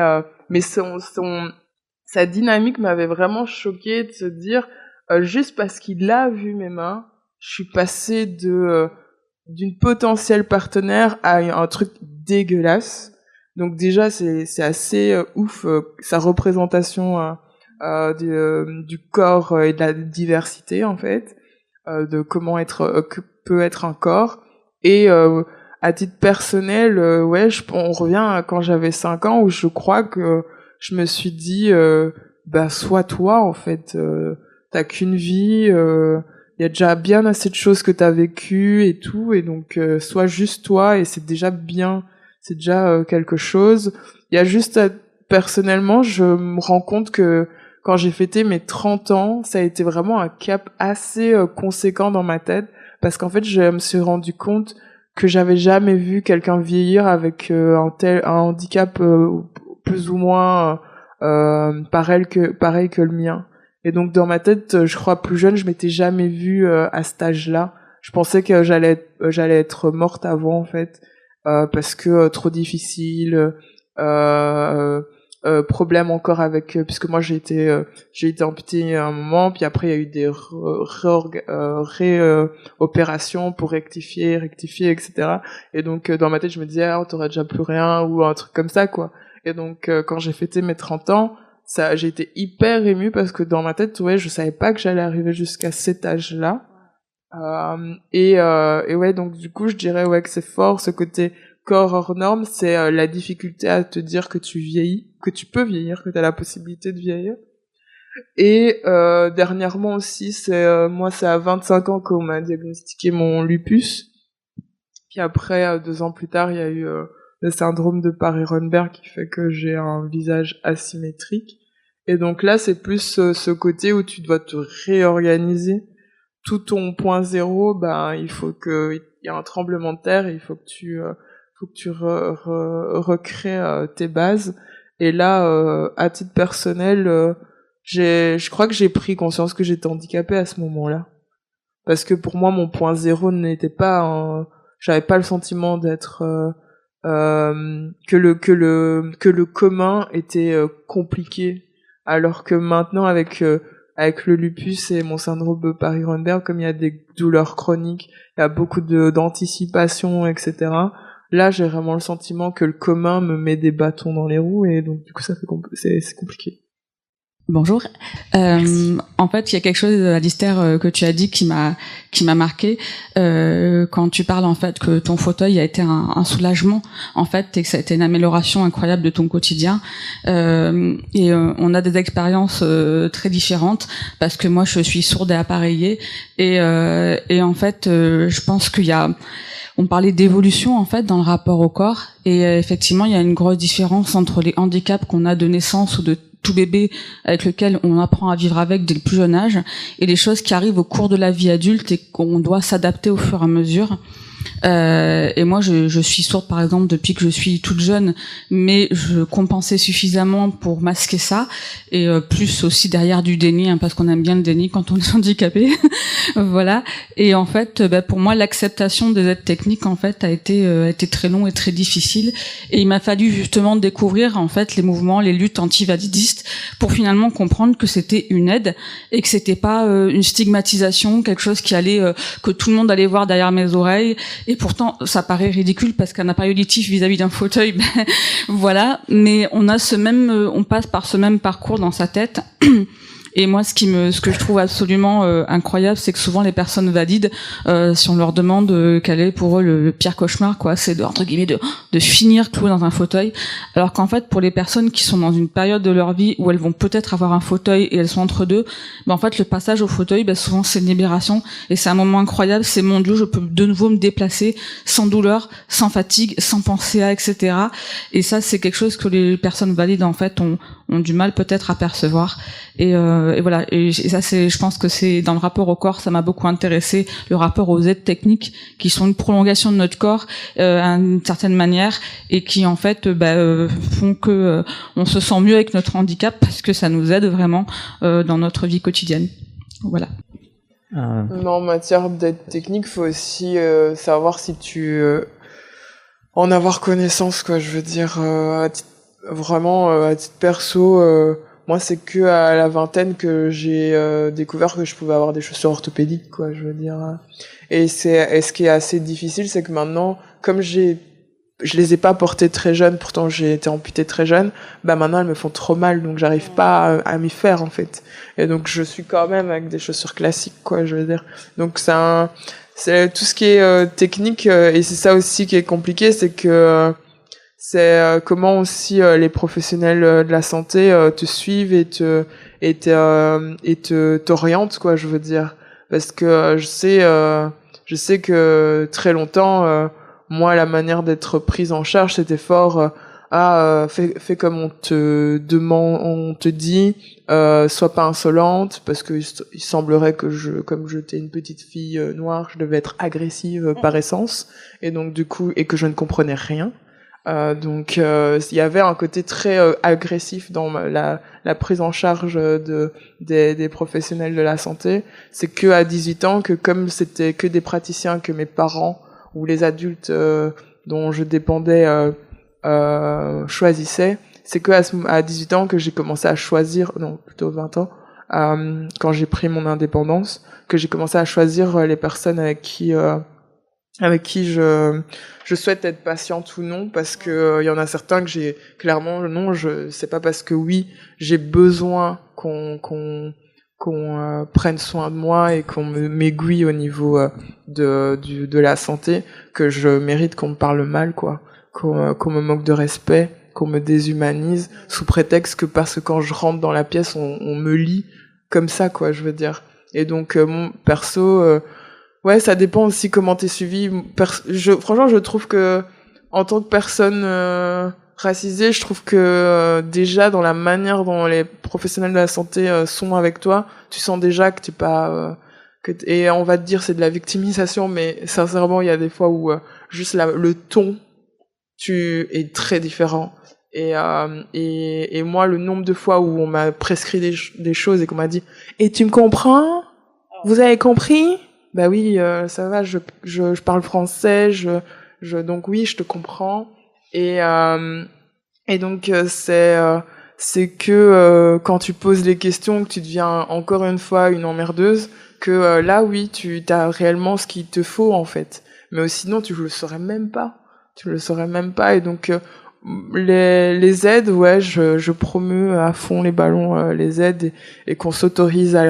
sa dynamique m'avait vraiment choquée, de se dire juste parce qu'il a vu mes mains, je suis passée d'une potentielle partenaire à un truc dégueulasse. Donc déjà c'est assez ouf sa représentation du corps et de la diversité en fait, de comment que peut être un corps. Et à titre personnel, ouais, on revient à quand j'avais 5 ans, où je crois que je me suis dit, bah, sois toi, en fait, t'as qu'une vie, y a déjà bien assez de choses que t'as vécues et tout, et donc, sois juste toi, et c'est déjà bien, c'est déjà quelque chose. Il y a juste, personnellement, je me rends compte que quand j'ai fêté mes 30 ans, ça a été vraiment un cap assez conséquent dans ma tête, parce qu'en fait, je me suis rendu compte que j'avais jamais vu quelqu'un vieillir avec un handicap plus ou moins pareil que le mien. Et donc dans ma tête, je crois plus jeune, je m'étais jamais vue à cet âge-là. Je pensais que j'allais être morte avant en fait, parce que trop difficile. Problème encore avec, puisque moi j'ai été amputée à un moment, puis après il y a eu des opérations pour rectifier, etc. Et donc dans ma tête je me disais ah, t'auras déjà plus rien, ou un truc comme ça quoi. Et donc quand j'ai fêté mes 30 ans, j'ai été hyper émue, parce que dans ma tête, ouais, je savais pas que j'allais arriver jusqu'à cet âge-là. Et ouais, donc du coup je dirais ouais que c'est fort ce côté corps hors norme, c'est la difficulté à te dire que tu vieillis, que tu peux vieillir, que tu as la possibilité de vieillir. Et dernièrement aussi, moi c'est à 25 ans qu'on m'a diagnostiqué mon lupus. Puis après, 2 ans plus tard, il y a eu le syndrome de Paris-Runberg, qui fait que j'ai un visage asymétrique. Et donc là, c'est plus ce côté où tu dois te réorganiser. Tout ton point zéro, ben il faut que il y a un tremblement de terre, et il faut que tu recrées tes bases. Et là, à titre personnel, je crois que j'ai pris conscience que j'étais handicapée à ce moment-là, parce que pour moi, mon point zéro n'était pas, j'avais pas le sentiment d'être que le commun était compliqué, alors que maintenant avec le lupus et mon syndrome de Paris-Grunberg, comme il y a des douleurs chroniques, il y a beaucoup d'anticipation, etc. Là, j'ai vraiment le sentiment que le commun me met des bâtons dans les roues, et donc du coup, c'est compliqué. Bonjour. En fait, il y a quelque chose, Alistair, que tu as dit qui m'a marqué quand tu parles en fait que ton fauteuil a été un soulagement en fait et que ça a été une amélioration incroyable de ton quotidien. Et on a des expériences très différentes parce que moi je suis sourde et appareillée et en fait je pense qu'il y a on parlait d'évolution en fait dans le rapport au corps et effectivement il y a une grosse différence entre les handicaps qu'on a de naissance ou de tout bébé avec lequel on apprend à vivre avec dès le plus jeune âge et les choses qui arrivent au cours de la vie adulte et qu'on doit s'adapter au fur et à mesure. Et moi je suis sourde par exemple depuis que je suis toute jeune, mais je compensais suffisamment pour masquer ça et plus aussi derrière du déni parce qu'on aime bien le déni quand on est handicapé. Voilà. Et en fait pour moi l'acceptation des aides techniques en fait a été très long et très difficile et il m'a fallu justement découvrir en fait les mouvements, les luttes anti-validistes pour finalement comprendre que c'était une aide et que c'était pas une stigmatisation, quelque chose qui allait que tout le monde allait voir derrière mes oreilles. Et pourtant, ça paraît ridicule parce qu'un appareil auditif vis-à-vis d'un fauteuil, voilà. Mais on passe par ce même parcours dans sa tête. Et moi, ce que je trouve absolument incroyable, c'est que souvent les personnes valides, si on leur demande quel est pour eux le pire cauchemar, quoi, c'est entre guillemets de finir cloué dans un fauteuil. Alors qu'en fait, pour les personnes qui sont dans une période de leur vie où elles vont peut-être avoir un fauteuil et elles sont entre deux, en fait, le passage au fauteuil, souvent c'est une libération et c'est un moment incroyable. C'est mon Dieu, je peux de nouveau me déplacer sans douleur, sans fatigue, sans penser à, etc. Et ça, c'est quelque chose que les personnes valides en fait ont du mal peut-être à percevoir. Et voilà. Et ça, je pense que c'est dans le rapport au corps, ça m'a beaucoup intéressé, le rapport aux aides techniques qui sont une prolongation de notre corps à une certaine manière et qui en fait font que on se sent mieux avec notre handicap parce que ça nous aide vraiment dans notre vie quotidienne. Voilà. Non, en matière d'aide technique, faut aussi savoir si tu en avoir connaissance, quoi. Je veux dire, à titre perso, moi c'est que à la vingtaine que j'ai découvert que je pouvais avoir des chaussures orthopédiques, quoi. Je veux dire, et ce qui est assez difficile, c'est que maintenant, comme je les ai pas portées très jeune, pourtant j'ai été amputée très jeune, maintenant elles me font trop mal, donc j'arrive pas à m'y faire en fait. Et donc je suis quand même avec des chaussures classiques, quoi. Je veux dire, donc c'est tout ce qui est technique, et c'est ça aussi qui est compliqué, c'est que c'est comment aussi les professionnels de la santé te suivent et t'orientent, quoi. Je veux dire, parce que je sais que très longtemps, moi, la manière d'être prise en charge, c'était fort fais comme on te demande, on te dit, sois pas insolente, parce que il semblerait que comme j'étais une petite fille noire, je devais être agressive par essence, et donc du coup, et que je ne comprenais rien. Donc il y avait un côté très agressif dans la prise en charge des professionnels de la santé. C'est que à 18 ans, que comme c'était que des praticiens que mes parents ou les adultes dont je dépendais choisissaient, c'est que à 18 ans que j'ai commencé à choisir, non, plutôt 20 ans, quand j'ai pris mon indépendance, que j'ai commencé à choisir les personnes avec qui je souhaite être patiente ou non, parce que y en a certains que j'ai clairement non, c'est pas parce que oui, j'ai besoin qu'on prenne soin de moi et qu'on m'aiguille au niveau de la santé, que je mérite qu'on me parle mal, quoi, qu'on me manque de respect, qu'on me déshumanise sous prétexte que parce que quand je rentre dans la pièce on me lit comme ça, quoi. Je veux dire, et donc mon perso, ouais, ça dépend aussi comment t'es suivi. Franchement, je trouve que en tant que personne racisé, je trouve que déjà dans la manière dont les professionnels de la santé sont avec toi, tu sens déjà que t'es pas et on va te dire c'est de la victimisation, mais sincèrement il y a des fois où juste le ton est très différent. Et moi, le nombre de fois où on m'a prescrit des choses et qu'on m'a dit « Et tu me comprends ? Vous avez compris ? » Bah oui, ça va, je parle français, donc oui, je te comprends. Et donc c'est que quand tu poses les questions, que tu deviens encore une fois une emmerdeuse, que là oui, tu as réellement ce qu'il te faut en fait. Mais sinon, tu le saurais même pas. Tu le saurais même pas. Et donc les aides, ouais, je promeus à fond les ballons, les aides et qu'on s'autorise à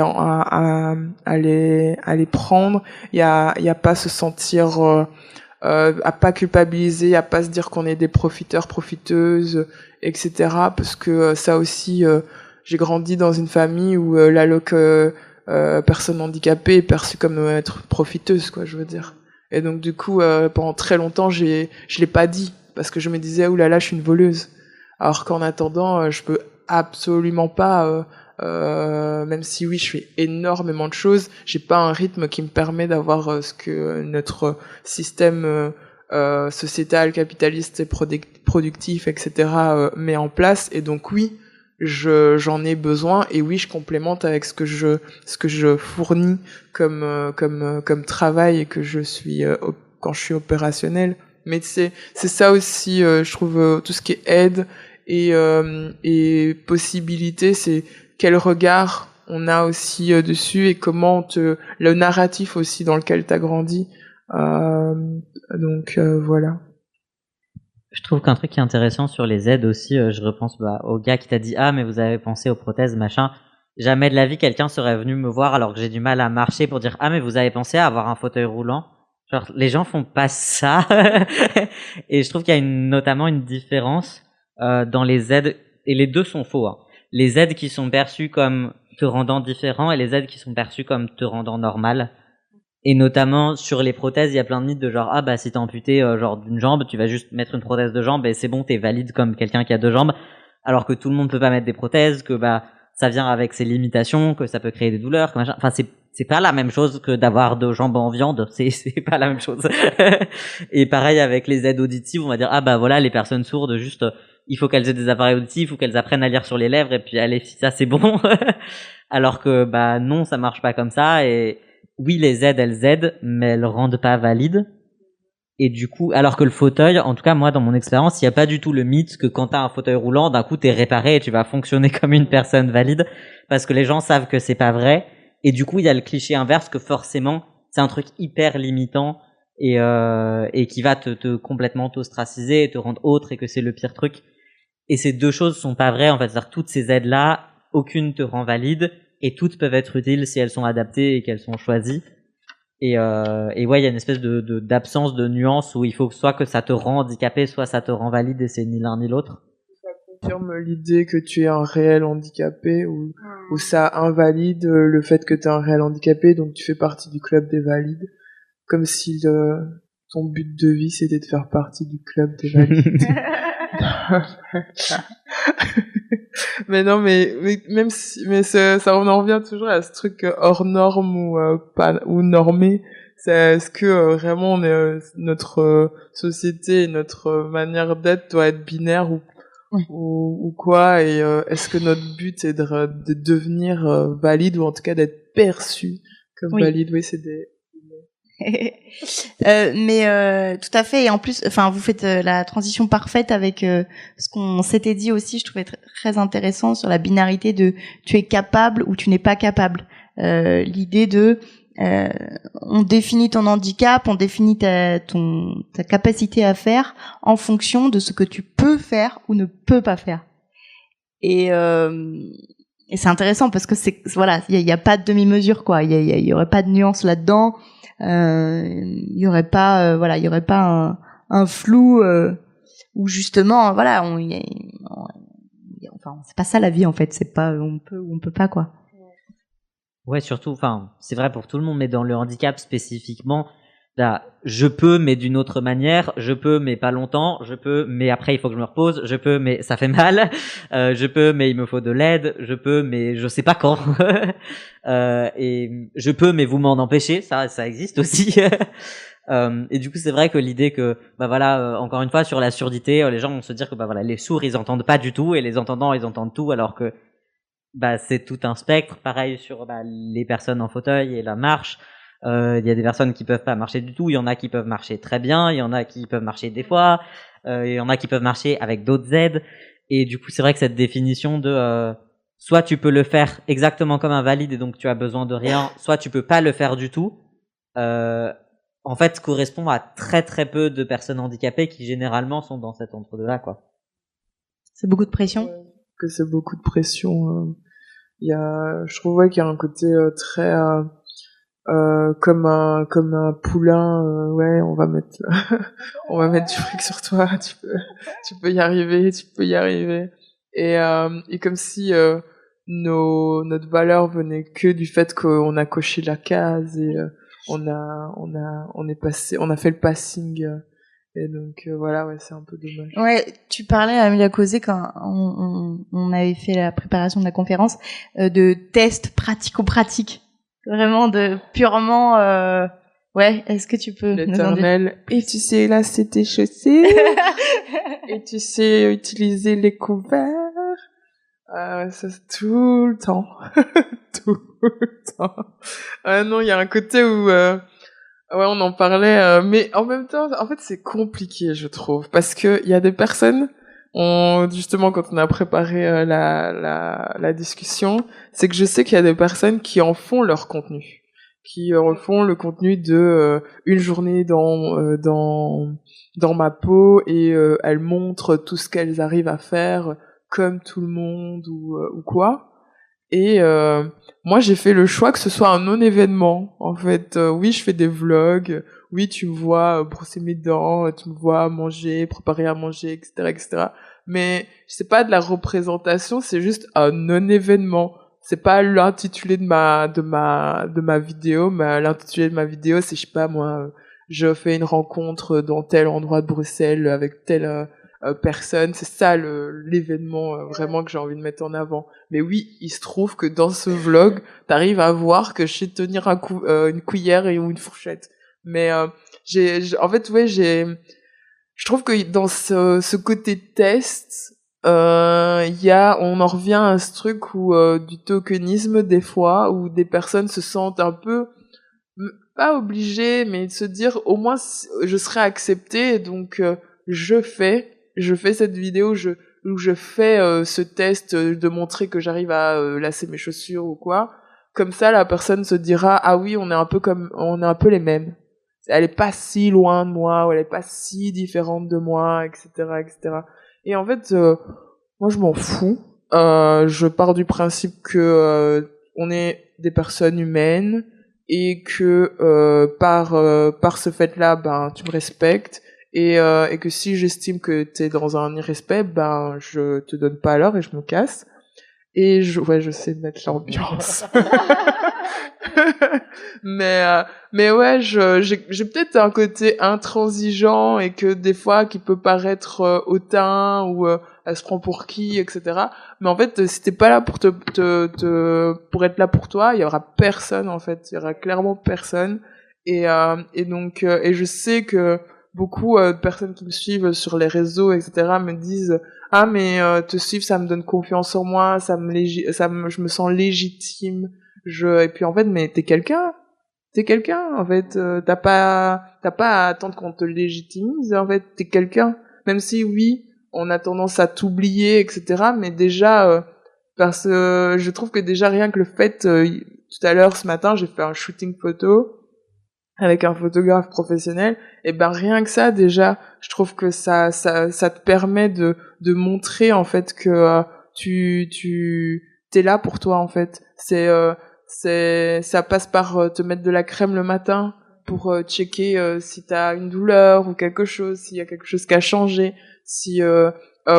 les prendre. Il y a pas se sentir à pas culpabiliser, à pas se dire qu'on est des profiteurs, profiteuses, etc. Parce que ça aussi, j'ai grandi dans une famille où l'alloc personne handicapée est perçue comme être profiteuse, quoi, je veux dire. Et donc du coup, pendant très longtemps, je l'ai pas dit parce que je me disais oulala, je suis une voleuse. Alors qu'en attendant, je peux absolument pas. Même si oui, je fais énormément de choses, j'ai pas un rythme qui me permet d'avoir ce que notre système sociétal, capitaliste et productif, etc. Met en place. Et donc oui, j'en ai besoin. Et oui, je complémente avec ce que je fournis comme travail et que je suis quand je suis opérationnelle. Mais c'est ça aussi, je trouve, tout ce qui est aide et possibilité, c'est quel regard on a aussi dessus et comment le narratif aussi dans lequel t'as grandi. Donc voilà. Je trouve qu'un truc qui est intéressant sur les aides aussi, je repense au gars qui t'a dit ah mais vous avez pensé aux prothèses machin. Jamais de la vie quelqu'un serait venu me voir alors que j'ai du mal à marcher pour dire ah mais vous avez pensé à avoir un fauteuil roulant. Genre les gens font pas ça. Et je trouve qu'il y a notamment une différence dans les aides et les deux sont faux. Hein. Les aides qui sont perçues comme te rendant différent et les aides qui sont perçues comme te rendant normal. Et notamment sur les prothèses, il y a plein de mythes de genre ah bah si t'es amputé genre d'une jambe, tu vas juste mettre une prothèse de jambe et c'est bon, t'es valide comme quelqu'un qui a deux jambes, alors que tout le monde peut pas mettre des prothèses, que bah ça vient avec ses limitations, que ça peut créer des douleurs, que machin. Enfin c'est pas la même chose que d'avoir deux jambes en viande, c'est pas la même chose. Et pareil avec les aides auditives, on va dire ah bah voilà les personnes sourdes juste il faut qu'elles aient des appareils auditifs ou qu'elles apprennent à lire sur les lèvres et puis allez ça c'est bon. Alors que bah non ça marche pas comme ça et oui, les aides, elles aident, mais elles rendent pas valides. Et du coup, alors que le fauteuil, en tout cas, moi, dans mon expérience, il n'y a pas du tout le mythe que quand t'as un fauteuil roulant, d'un coup, t'es réparé et tu vas fonctionner comme une personne valide. Parce que les gens savent que c'est pas vrai. Et du coup, il y a le cliché inverse que forcément, c'est un truc hyper limitant et qui va te complètement t'ostraciser et te rendre autre et que c'est le pire truc. Et ces deux choses sont pas vraies, en fait. C'est-à-dire, toutes ces aides-là, aucune te rend valide. Et toutes peuvent être utiles si elles sont adaptées et qu'elles sont choisies. Et ouais, il y a une espèce d'absence de nuance où il faut soit que ça te rend handicapé, soit ça te rend valide et c'est ni l'un ni l'autre. Ça confirme l'idée que tu es un réel handicapé ou ça invalide le fait que tu es un réel handicapé, donc tu fais partie du club des valides. Comme si ton but de vie c'était de faire partie du club des valides. Mais non, mais même si, mais ça on en revient toujours à ce truc hors norme ou pas ou normé. C'est est-ce que vraiment on est, notre société et notre manière d'être doit être binaire ou quoi et est-ce que notre but est de devenir valide ou en tout cas d'être perçu comme valide. Oui, c'est des mais tout à fait et en plus enfin vous faites la transition parfaite avec ce qu'on s'était dit aussi, je trouvais très intéressant sur la binarité de tu es capable ou tu n'es pas capable, l'idée de on définit ton handicap, on définit ta capacité à faire en fonction de ce que tu peux faire ou ne peux pas faire et c'est intéressant parce que c'est voilà il y a pas de demi-mesure quoi, il y aurait pas de nuance là-dedans. Il y aurait pas voilà il y aurait pas un flou où justement voilà enfin c'est pas ça la vie en fait, c'est pas on peut ou on peut pas quoi. Ouais, surtout enfin c'est vrai pour tout le monde mais dans le handicap spécifiquement Là, je peux, mais d'une autre manière. Je peux, mais pas longtemps. Je peux, mais après, il faut que je me repose. Je peux, mais ça fait mal. Je peux, mais il me faut de l'aide. Je peux, mais je sais pas quand. Et je peux, mais vous m'en empêchez. Ça existe aussi. Et du coup, c'est vrai que l'idée que, bah voilà, encore une fois, sur la surdité, les gens vont se dire que, bah voilà, les sourds, ils entendent pas du tout, et les entendants, ils entendent tout, alors que, bah, c'est tout un spectre. Pareil sur, bah, les personnes en fauteuil et la marche. Il y a des personnes qui peuvent pas marcher du tout, il y en a qui peuvent marcher très bien, il y en a qui peuvent marcher des fois, il y en a qui peuvent marcher avec d'autres aides. Et du coup, c'est vrai que cette définition de soit tu peux le faire exactement comme un valide et donc tu as besoin de rien, soit tu peux pas le faire du tout, en fait correspond à très très peu de personnes handicapées qui généralement sont dans cet entre-deux-là, quoi. C'est beaucoup de pression. Ouais, que c'est beaucoup de pression. Je trouve qu'il y a un côté très comme un poulain, ouais, on va mettre on va mettre du fric sur toi, tu peux y arriver, et comme si notre valeur venait que du fait qu'on a coché la case et on a fait le passing, et donc voilà, ouais, c'est un peu dommage. Ouais, tu parlais à Amelia Causé quand on avait fait la préparation de la conférence de tests pratico-pratiques. Vraiment de purement ouais, est-ce que tu peux l'éternel et tu sais là c'était chaussé et tu sais utiliser les couverts, ça c'est tout le temps tout le temps. Non, il y a un côté où ouais, on en parlait, mais en même temps en fait c'est compliqué, je trouve, parce que il y a des personnes, justement quand on a préparé la discussion, c'est que je sais qu'il y a des personnes qui en font leur contenu, qui refont le contenu de une journée dans ma peau, et elles montrent tout ce qu'elles arrivent à faire comme tout le monde ou quoi. Et moi j'ai fait le choix que ce soit un non-événement, en fait. Oui, je fais des vlogs, oui, tu me vois brosser mes dents, tu me vois manger, préparer à manger, etc. Mais c'est pas de la représentation, c'est juste un non-événement. C'est pas l'intitulé de ma vidéo, mais l'intitulé de ma vidéo, c'est, je sais pas moi, je fais une rencontre dans tel endroit de Bruxelles avec telle personne. C'est ça l'événement vraiment que j'ai envie de mettre en avant. Mais oui, il se trouve que dans ce vlog, t'arrives à voir que je sais tenir une cuillère ou une fourchette. Mais en fait, ouais, je trouve que dans ce côté test, on en revient à ce truc où du tokenisme des fois, où des personnes se sentent un peu pas obligées, mais de se dire au moins je serai acceptée, donc je fais cette vidéo où je fais ce test de montrer que j'arrive à lasser mes chaussures ou quoi. Comme ça, la personne se dira ah oui, on est un peu les mêmes. Elle est pas si loin de moi, ou elle est pas si différente de moi, etc., etc. Et en fait, moi je m'en fous. Je pars du principe que on est des personnes humaines et que par ce fait-là, ben tu me respectes, et que si j'estime que t'es dans un irrespect, ben je te donne pas l'heure et je me casse. Et je sais mettre l'ambiance. mais ouais, j'ai peut-être un côté intransigeant, et que des fois qui peut paraître hautain, ou elle se prend pour qui, etc. Mais en fait, si t'es pas là pour pour être là pour toi, il y aura personne, en fait. Il y aura clairement personne. Et donc, et je sais que beaucoup de personnes qui me suivent sur les réseaux, etc., me disent ah mais te suivre, ça me donne confiance en moi, je me sens légitime. Et puis en fait, mais t'es quelqu'un en fait. T'as pas à attendre qu'on te légitimise, en fait. T'es quelqu'un, même si oui, on a tendance à t'oublier, etc. Mais déjà, parce que je trouve que déjà rien que le fait, tout à l'heure ce matin, j'ai fait un shooting photo avec un photographe professionnel, et ben rien que ça, déjà, je trouve que ça te permet de montrer, en fait, que t'es là pour toi, en fait. Ça passe par te mettre de la crème le matin pour checker si t'as une douleur ou quelque chose, s'il y a quelque chose qui a changé, si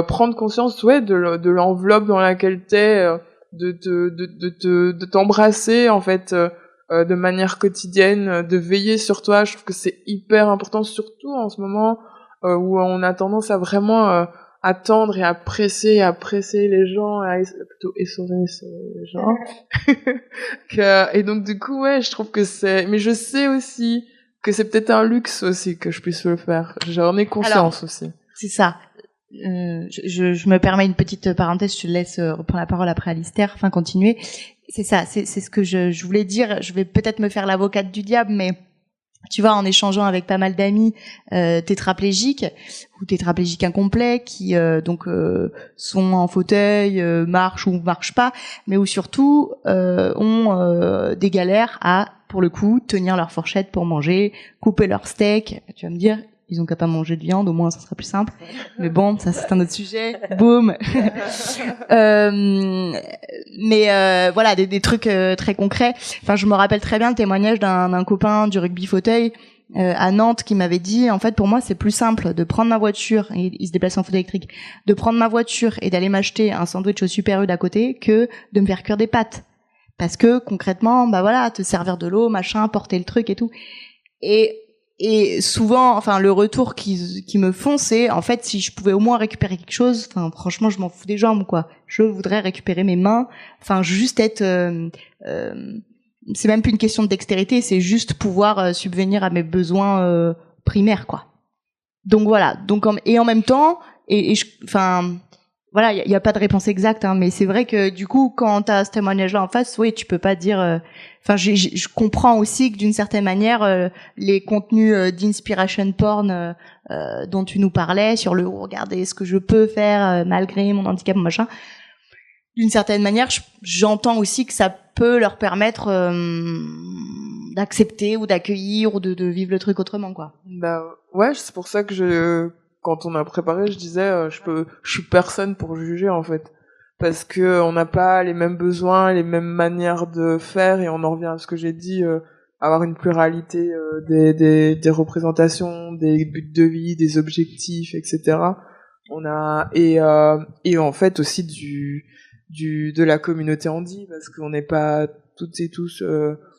prendre conscience, ouais, de l'enveloppe dans laquelle t'es, de t'embrasser, en fait. de manière quotidienne, de veiller sur toi. Je trouve que c'est hyper important, surtout en ce moment où on a tendance à vraiment attendre et à presser les gens, plutôt essorer les gens. Et donc du coup, ouais, je trouve que mais je sais aussi que c'est peut-être un luxe aussi que je puisse le faire. J'en ai conscience aussi. C'est ça. Je me permets une petite parenthèse, je te laisse reprendre la parole après Alistair, enfin continuer. C'est ça, c'est ce que je voulais dire. Je vais peut-être me faire l'avocate du diable, mais tu vois, en échangeant avec pas mal d'amis tétraplégiques ou tétraplégiques incomplets qui sont en fauteuil, marchent ou marchent pas, mais où surtout ont des galères à, pour le coup, tenir leur fourchette pour manger, couper leur steak. Tu vas me dire, ils ont qu'à pas manger de viande, au moins ça sera plus simple. Mais bon, ça c'est un autre sujet. Boum. Voilà, des trucs très concrets. Enfin, je me rappelle très bien le témoignage d'un copain du rugby fauteuil à Nantes qui m'avait dit, en fait, pour moi, c'est plus simple de prendre ma voiture, et il se déplace en fauteuil électrique, de prendre ma voiture et d'aller m'acheter un sandwich au Super U d'à côté que de me faire cuire des pâtes. Parce que concrètement, bah voilà, te servir de l'eau, machin, porter le truc et tout. Et souvent, enfin, le retour qui me font, c'est, en fait, si je pouvais au moins récupérer quelque chose, enfin, franchement, je m'en fous des jambes, quoi. Je voudrais récupérer mes mains, enfin, juste être, c'est même plus une question de dextérité, c'est juste pouvoir subvenir à mes besoins primaires, quoi. Donc voilà. Donc, et en même temps, enfin, voilà, il y a pas de réponse exacte, hein, mais c'est vrai que du coup, quand t'as ce témoignage-là en face, oui, tu peux pas dire. Enfin, je comprends aussi que d'une certaine manière, les contenus d'inspiration porn dont tu nous parlais sur le regardez ce que je peux faire malgré mon handicap, machin. D'une certaine manière, j'entends aussi que ça peut leur permettre d'accepter ou d'accueillir ou de vivre le truc autrement, quoi. Bah ouais, c'est pour ça que quand on a préparé, je disais, je suis personne pour juger en fait, parce que on n'a pas les mêmes besoins, les mêmes manières de faire, et on en revient à ce que j'ai dit, avoir une pluralité des représentations, des buts de vie, des objectifs, etc. Et en fait aussi de la communauté handi, parce qu'on n'est pas toutes et tous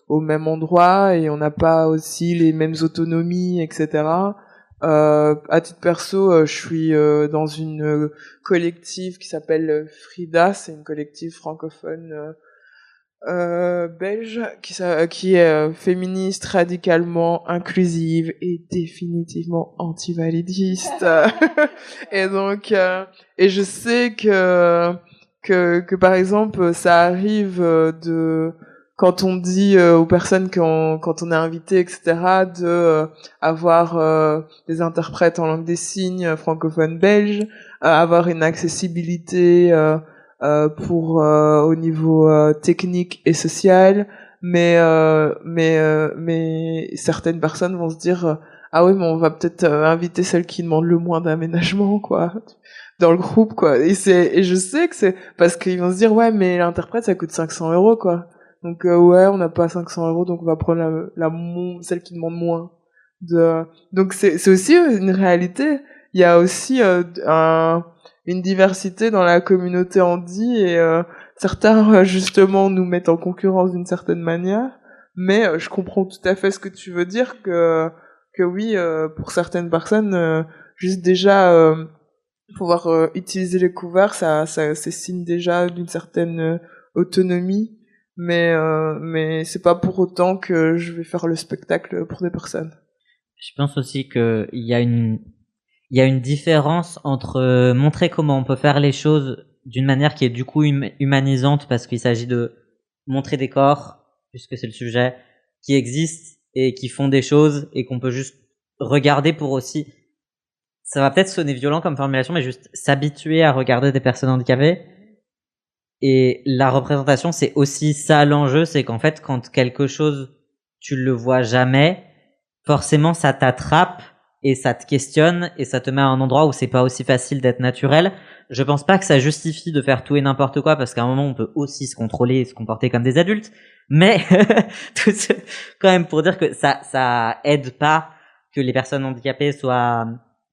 au même endroit, et on n'a pas aussi les mêmes autonomies, etc. À titre perso, je suis dans une collective qui s'appelle Frida, c'est une collective francophone belge qui est féministe, radicalement inclusive et définitivement anti-validiste. Et donc et je sais que par exemple ça arrive quand on dit aux personnes quand on est invité, etc., de avoir des interprètes en langue des signes francophones belges, avoir une accessibilité pour au niveau technique et social, mais certaines personnes vont se dire ah oui, mais on va peut-être inviter celles qui demandent le moins d'aménagement, quoi, dans le groupe, quoi. Et je sais que c'est parce qu'ils vont se dire ouais, mais l'interprète ça coûte 500 €, quoi. Donc ouais, on n'a pas 500 €, donc on va prendre celle qui demande moins. Donc c'est aussi une réalité. Il y a aussi une diversité dans la communauté handi, et certains justement nous mettent en concurrence d'une certaine manière. Mais je comprends tout à fait ce que tu veux dire, que oui, pour certaines personnes, juste déjà pouvoir utiliser les couverts, ça c'est signe déjà d'une certaine autonomie. Mais c'est pas pour autant que je vais faire le spectacle pour des personnes. Je pense aussi que il y a une différence entre montrer comment on peut faire les choses d'une manière qui est du coup humanisante, parce qu'il s'agit de montrer des corps, puisque c'est le sujet, qui existent et qui font des choses et qu'on peut juste regarder pour aussi, ça va peut-être sonner violent comme formulation, mais juste s'habituer à regarder des personnes handicapées. Et la représentation, c'est aussi ça l'enjeu, c'est qu'en fait, quand quelque chose, tu le vois jamais, forcément, ça t'attrape et ça te questionne et ça te met à un endroit où c'est pas aussi facile d'être naturel. Je pense pas que ça justifie de faire tout et n'importe quoi, parce qu'à un moment, on peut aussi se contrôler et se comporter comme des adultes. Mais, quand même, pour dire que ça aide pas que les personnes handicapées soient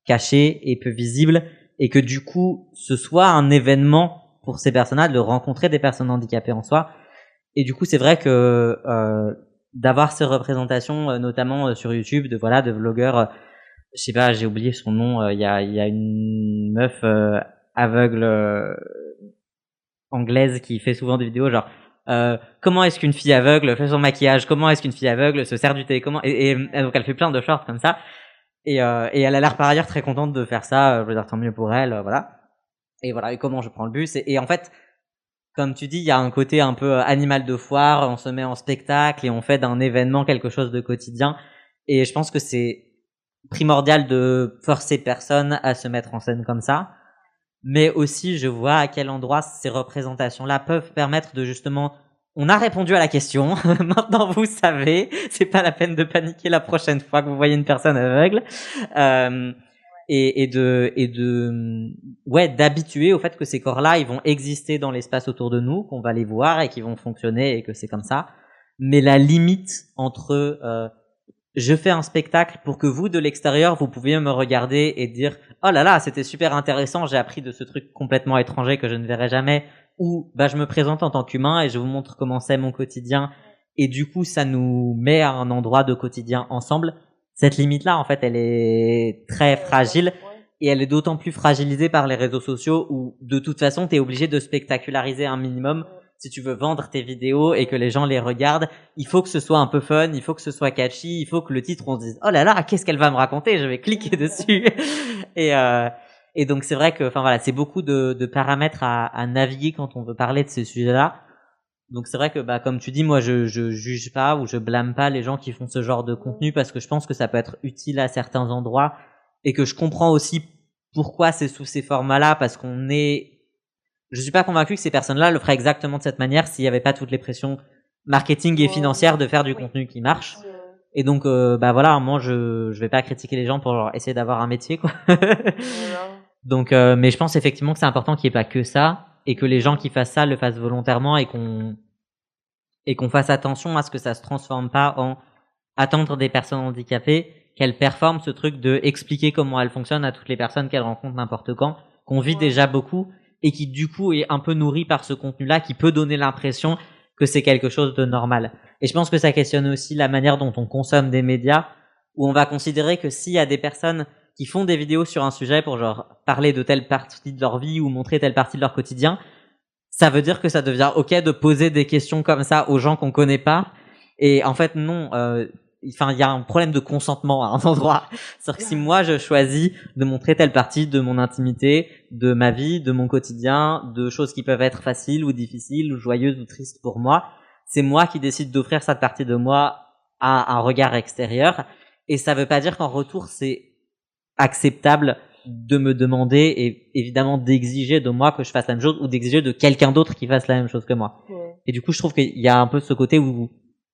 cachées et peu visibles, et que du coup, ce soit un événement pour ces personnes-là de rencontrer des personnes handicapées en soi. Et du coup, c'est vrai que d'avoir ces représentations, notamment sur YouTube, de vlogueurs. Je sais pas, j'ai oublié son nom. Il y a une meuf aveugle anglaise qui fait souvent des vidéos genre comment est-ce qu'une fille aveugle fait son maquillage, comment est-ce qu'une fille aveugle se sert du thé, comment et donc elle fait plein de shorts comme ça et elle a l'air par ailleurs très contente de faire ça. Je veux dire tant mieux pour elle, voilà. Et voilà, et comment je prends le bus et en fait, comme tu dis, il y a un côté un peu animal de foire, on se met en spectacle et on fait d'un événement quelque chose de quotidien. Et je pense que c'est primordial de forcer personne à se mettre en scène comme ça. Mais aussi, je vois à quel endroit ces représentations-là peuvent permettre de justement, on a répondu à la question, maintenant vous savez, c'est pas la peine de paniquer la prochaine fois que vous voyez une personne aveugle. D'habituer au fait que ces corps-là, ils vont exister dans l'espace autour de nous, qu'on va les voir et qu'ils vont fonctionner et que c'est comme ça. Mais la limite entre je fais un spectacle pour que vous de l'extérieur vous pouviez me regarder et dire oh là là c'était super intéressant, j'ai appris de ce truc complètement étranger que je ne verrai jamais, ou bah je me présente en tant qu'humain et je vous montre comment c'est mon quotidien et du coup ça nous met à un endroit de quotidien ensemble. Cette limite-là, en fait, elle est très fragile et elle est d'autant plus fragilisée par les réseaux sociaux où, de toute façon, t'es obligé de spectaculariser un minimum. Si tu veux vendre tes vidéos et que les gens les regardent, il faut que ce soit un peu fun, il faut que ce soit catchy, il faut que le titre, on se dise, oh là là, qu'est-ce qu'elle va me raconter? Je vais cliquer dessus. Et donc, c'est vrai que, enfin voilà, c'est beaucoup de paramètres à naviguer quand on veut parler de ces sujets-là. Donc c'est vrai que bah comme tu dis, moi je juge pas ou je blâme pas les gens qui font ce genre de contenu parce que je pense que ça peut être utile à certains endroits et que je comprends aussi pourquoi c'est sous ces formats-là, parce je suis pas convaincu que ces personnes-là le feraient exactement de cette manière s'il y avait pas toutes les pressions marketing et financières de faire du contenu qui marche. Et donc bah voilà, moi je vais pas critiquer les gens pour genre essayer d'avoir un métier quoi. Donc mais je pense effectivement que c'est important qu'il y ait pas que ça. Et que les gens qui fassent ça le fassent volontairement et qu'on fasse attention à ce que ça se transforme pas en attendre des personnes handicapées qu'elles performent ce truc de expliquer comment elles fonctionnent à toutes les personnes qu'elles rencontrent n'importe quand, qu'on vit déjà beaucoup et qui du coup est un peu nourri par ce contenu-là qui peut donner l'impression que c'est quelque chose de normal. Et je pense que ça questionne aussi la manière dont on consomme des médias, où on va considérer que s'il y a des personnes qui font des vidéos sur un sujet pour genre parler de telle partie de leur vie ou montrer telle partie de leur quotidien, ça veut dire que ça devient ok de poser des questions comme ça aux gens qu'on connaît pas. Et en fait non, enfin il y a un problème de consentement à un endroit. C'est-à-dire que si moi je choisis de montrer telle partie de mon intimité, de ma vie, de mon quotidien, de choses qui peuvent être faciles ou difficiles ou joyeuses ou tristes pour moi, c'est moi qui décide d'offrir cette partie de moi à un regard extérieur. Et ça veut pas dire qu'en retour c'est acceptable de me demander et évidemment d'exiger de moi que je fasse la même chose ou d'exiger de quelqu'un d'autre qui fasse la même chose que moi. Et du coup, je trouve qu'il y a un peu ce côté où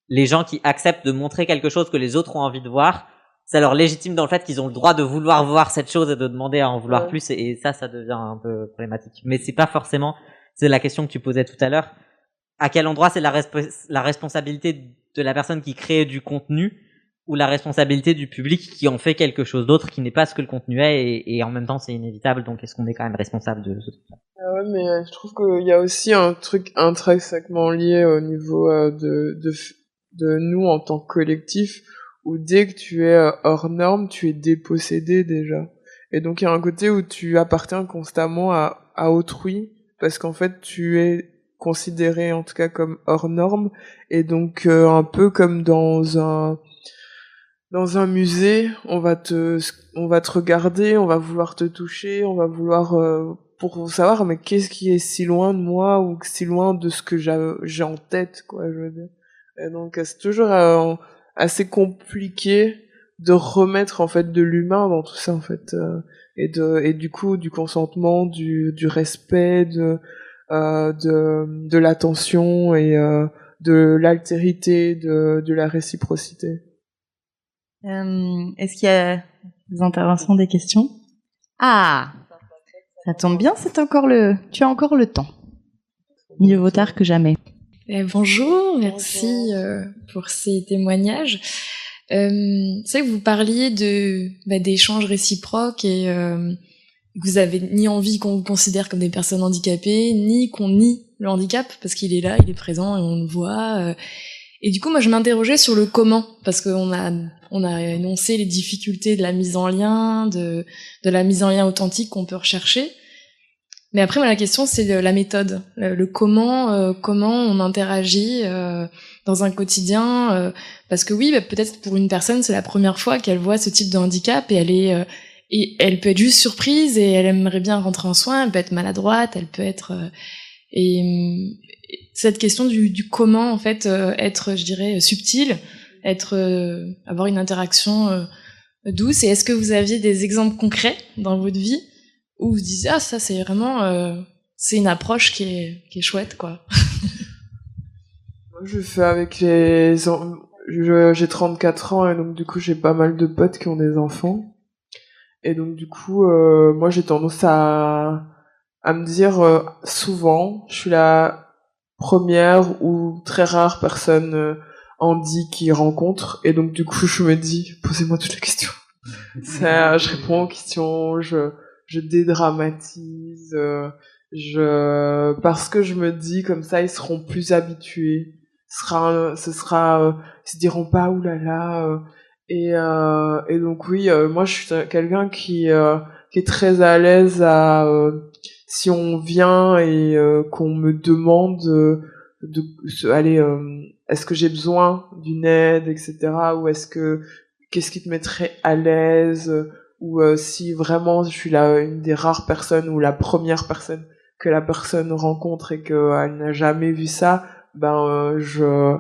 les gens qui acceptent de montrer quelque chose que les autres ont envie de voir, ça leur légitime dans le fait qu'ils ont le droit de vouloir voir cette chose et de demander à en vouloir plus, et ça devient un peu problématique. Mais c'est pas forcément, c'est la question que tu posais tout à l'heure, à quel endroit c'est la responsabilité de la personne qui crée du contenu ou la responsabilité du public qui en fait quelque chose d'autre qui n'est pas ce que le contenu est, et en même temps c'est inévitable, donc est-ce qu'on est quand même responsable de ce truc-là? Ah ouais, mais je trouve qu'il y a aussi un truc intrinsèquement lié au niveau de nous en tant que collectif, où dès que tu es hors norme, tu es dépossédé déjà. Et donc il y a un côté où tu appartiens constamment à autrui, parce qu'en fait tu es considéré en tout cas comme hors norme, et donc un peu comme dans un musée, on va te regarder, on va vouloir te toucher, on va vouloir pour savoir mais qu'est-ce qui est si loin de moi ou si loin de ce que j'ai en tête, quoi, je veux dire. Et donc c'est toujours assez compliqué de remettre en fait de l'humain dans tout ça en fait, et du coup du consentement, du respect, de l'attention et de l'altérité, de la réciprocité. Est-ce qu'il y a des interventions, des questions? Ah, ça tombe bien, tu as encore le temps. Mieux vaut tard que jamais. Bonjour, merci pour ces témoignages. C'est vrai que vous parliez d'échanges réciproques et que vous avez ni envie qu'on vous considère comme des personnes handicapées, ni qu'on nie le handicap, parce qu'il est là, il est présent et on le voit. Et du coup, moi, je m'interrogeais sur le comment, parce qu'on a énoncé les difficultés de la mise en lien, de la mise en lien authentique qu'on peut rechercher. Mais après, moi, la question, c'est la méthode, le comment on interagit dans un quotidien. Parce que oui, peut-être pour une personne, c'est la première fois qu'elle voit ce type de handicap et elle peut être juste surprise et elle aimerait bien rentrer en soins. Elle peut être maladroite, elle peut être et cette question du comment en fait être, je dirais, subtil, avoir une interaction douce. Et est-ce que vous aviez des exemples concrets dans votre vie où vous disiez ça c'est vraiment c'est une approche qui est chouette quoi. Moi je fais avec j'ai 34 ans et donc du coup j'ai pas mal de potes qui ont des enfants et donc du coup moi j'ai tendance à me dire souvent je suis la première ou très rare personne handi qui rencontre et donc du coup je me dis posez-moi toutes les questions. Je réponds aux questions, je dédramatise, parce que je me dis comme ça ils seront plus habitués. Ils se diront pas oulala. Et donc oui, moi je suis quelqu'un qui est très à l'aise si on vient et qu'on me demande est-ce que j'ai besoin d'une aide, etc. Ou qu'est-ce qui te mettrait à l'aise, ou si vraiment je suis une des rares personnes ou la première personne que la personne rencontre et qu'elle n'a jamais vu ça, je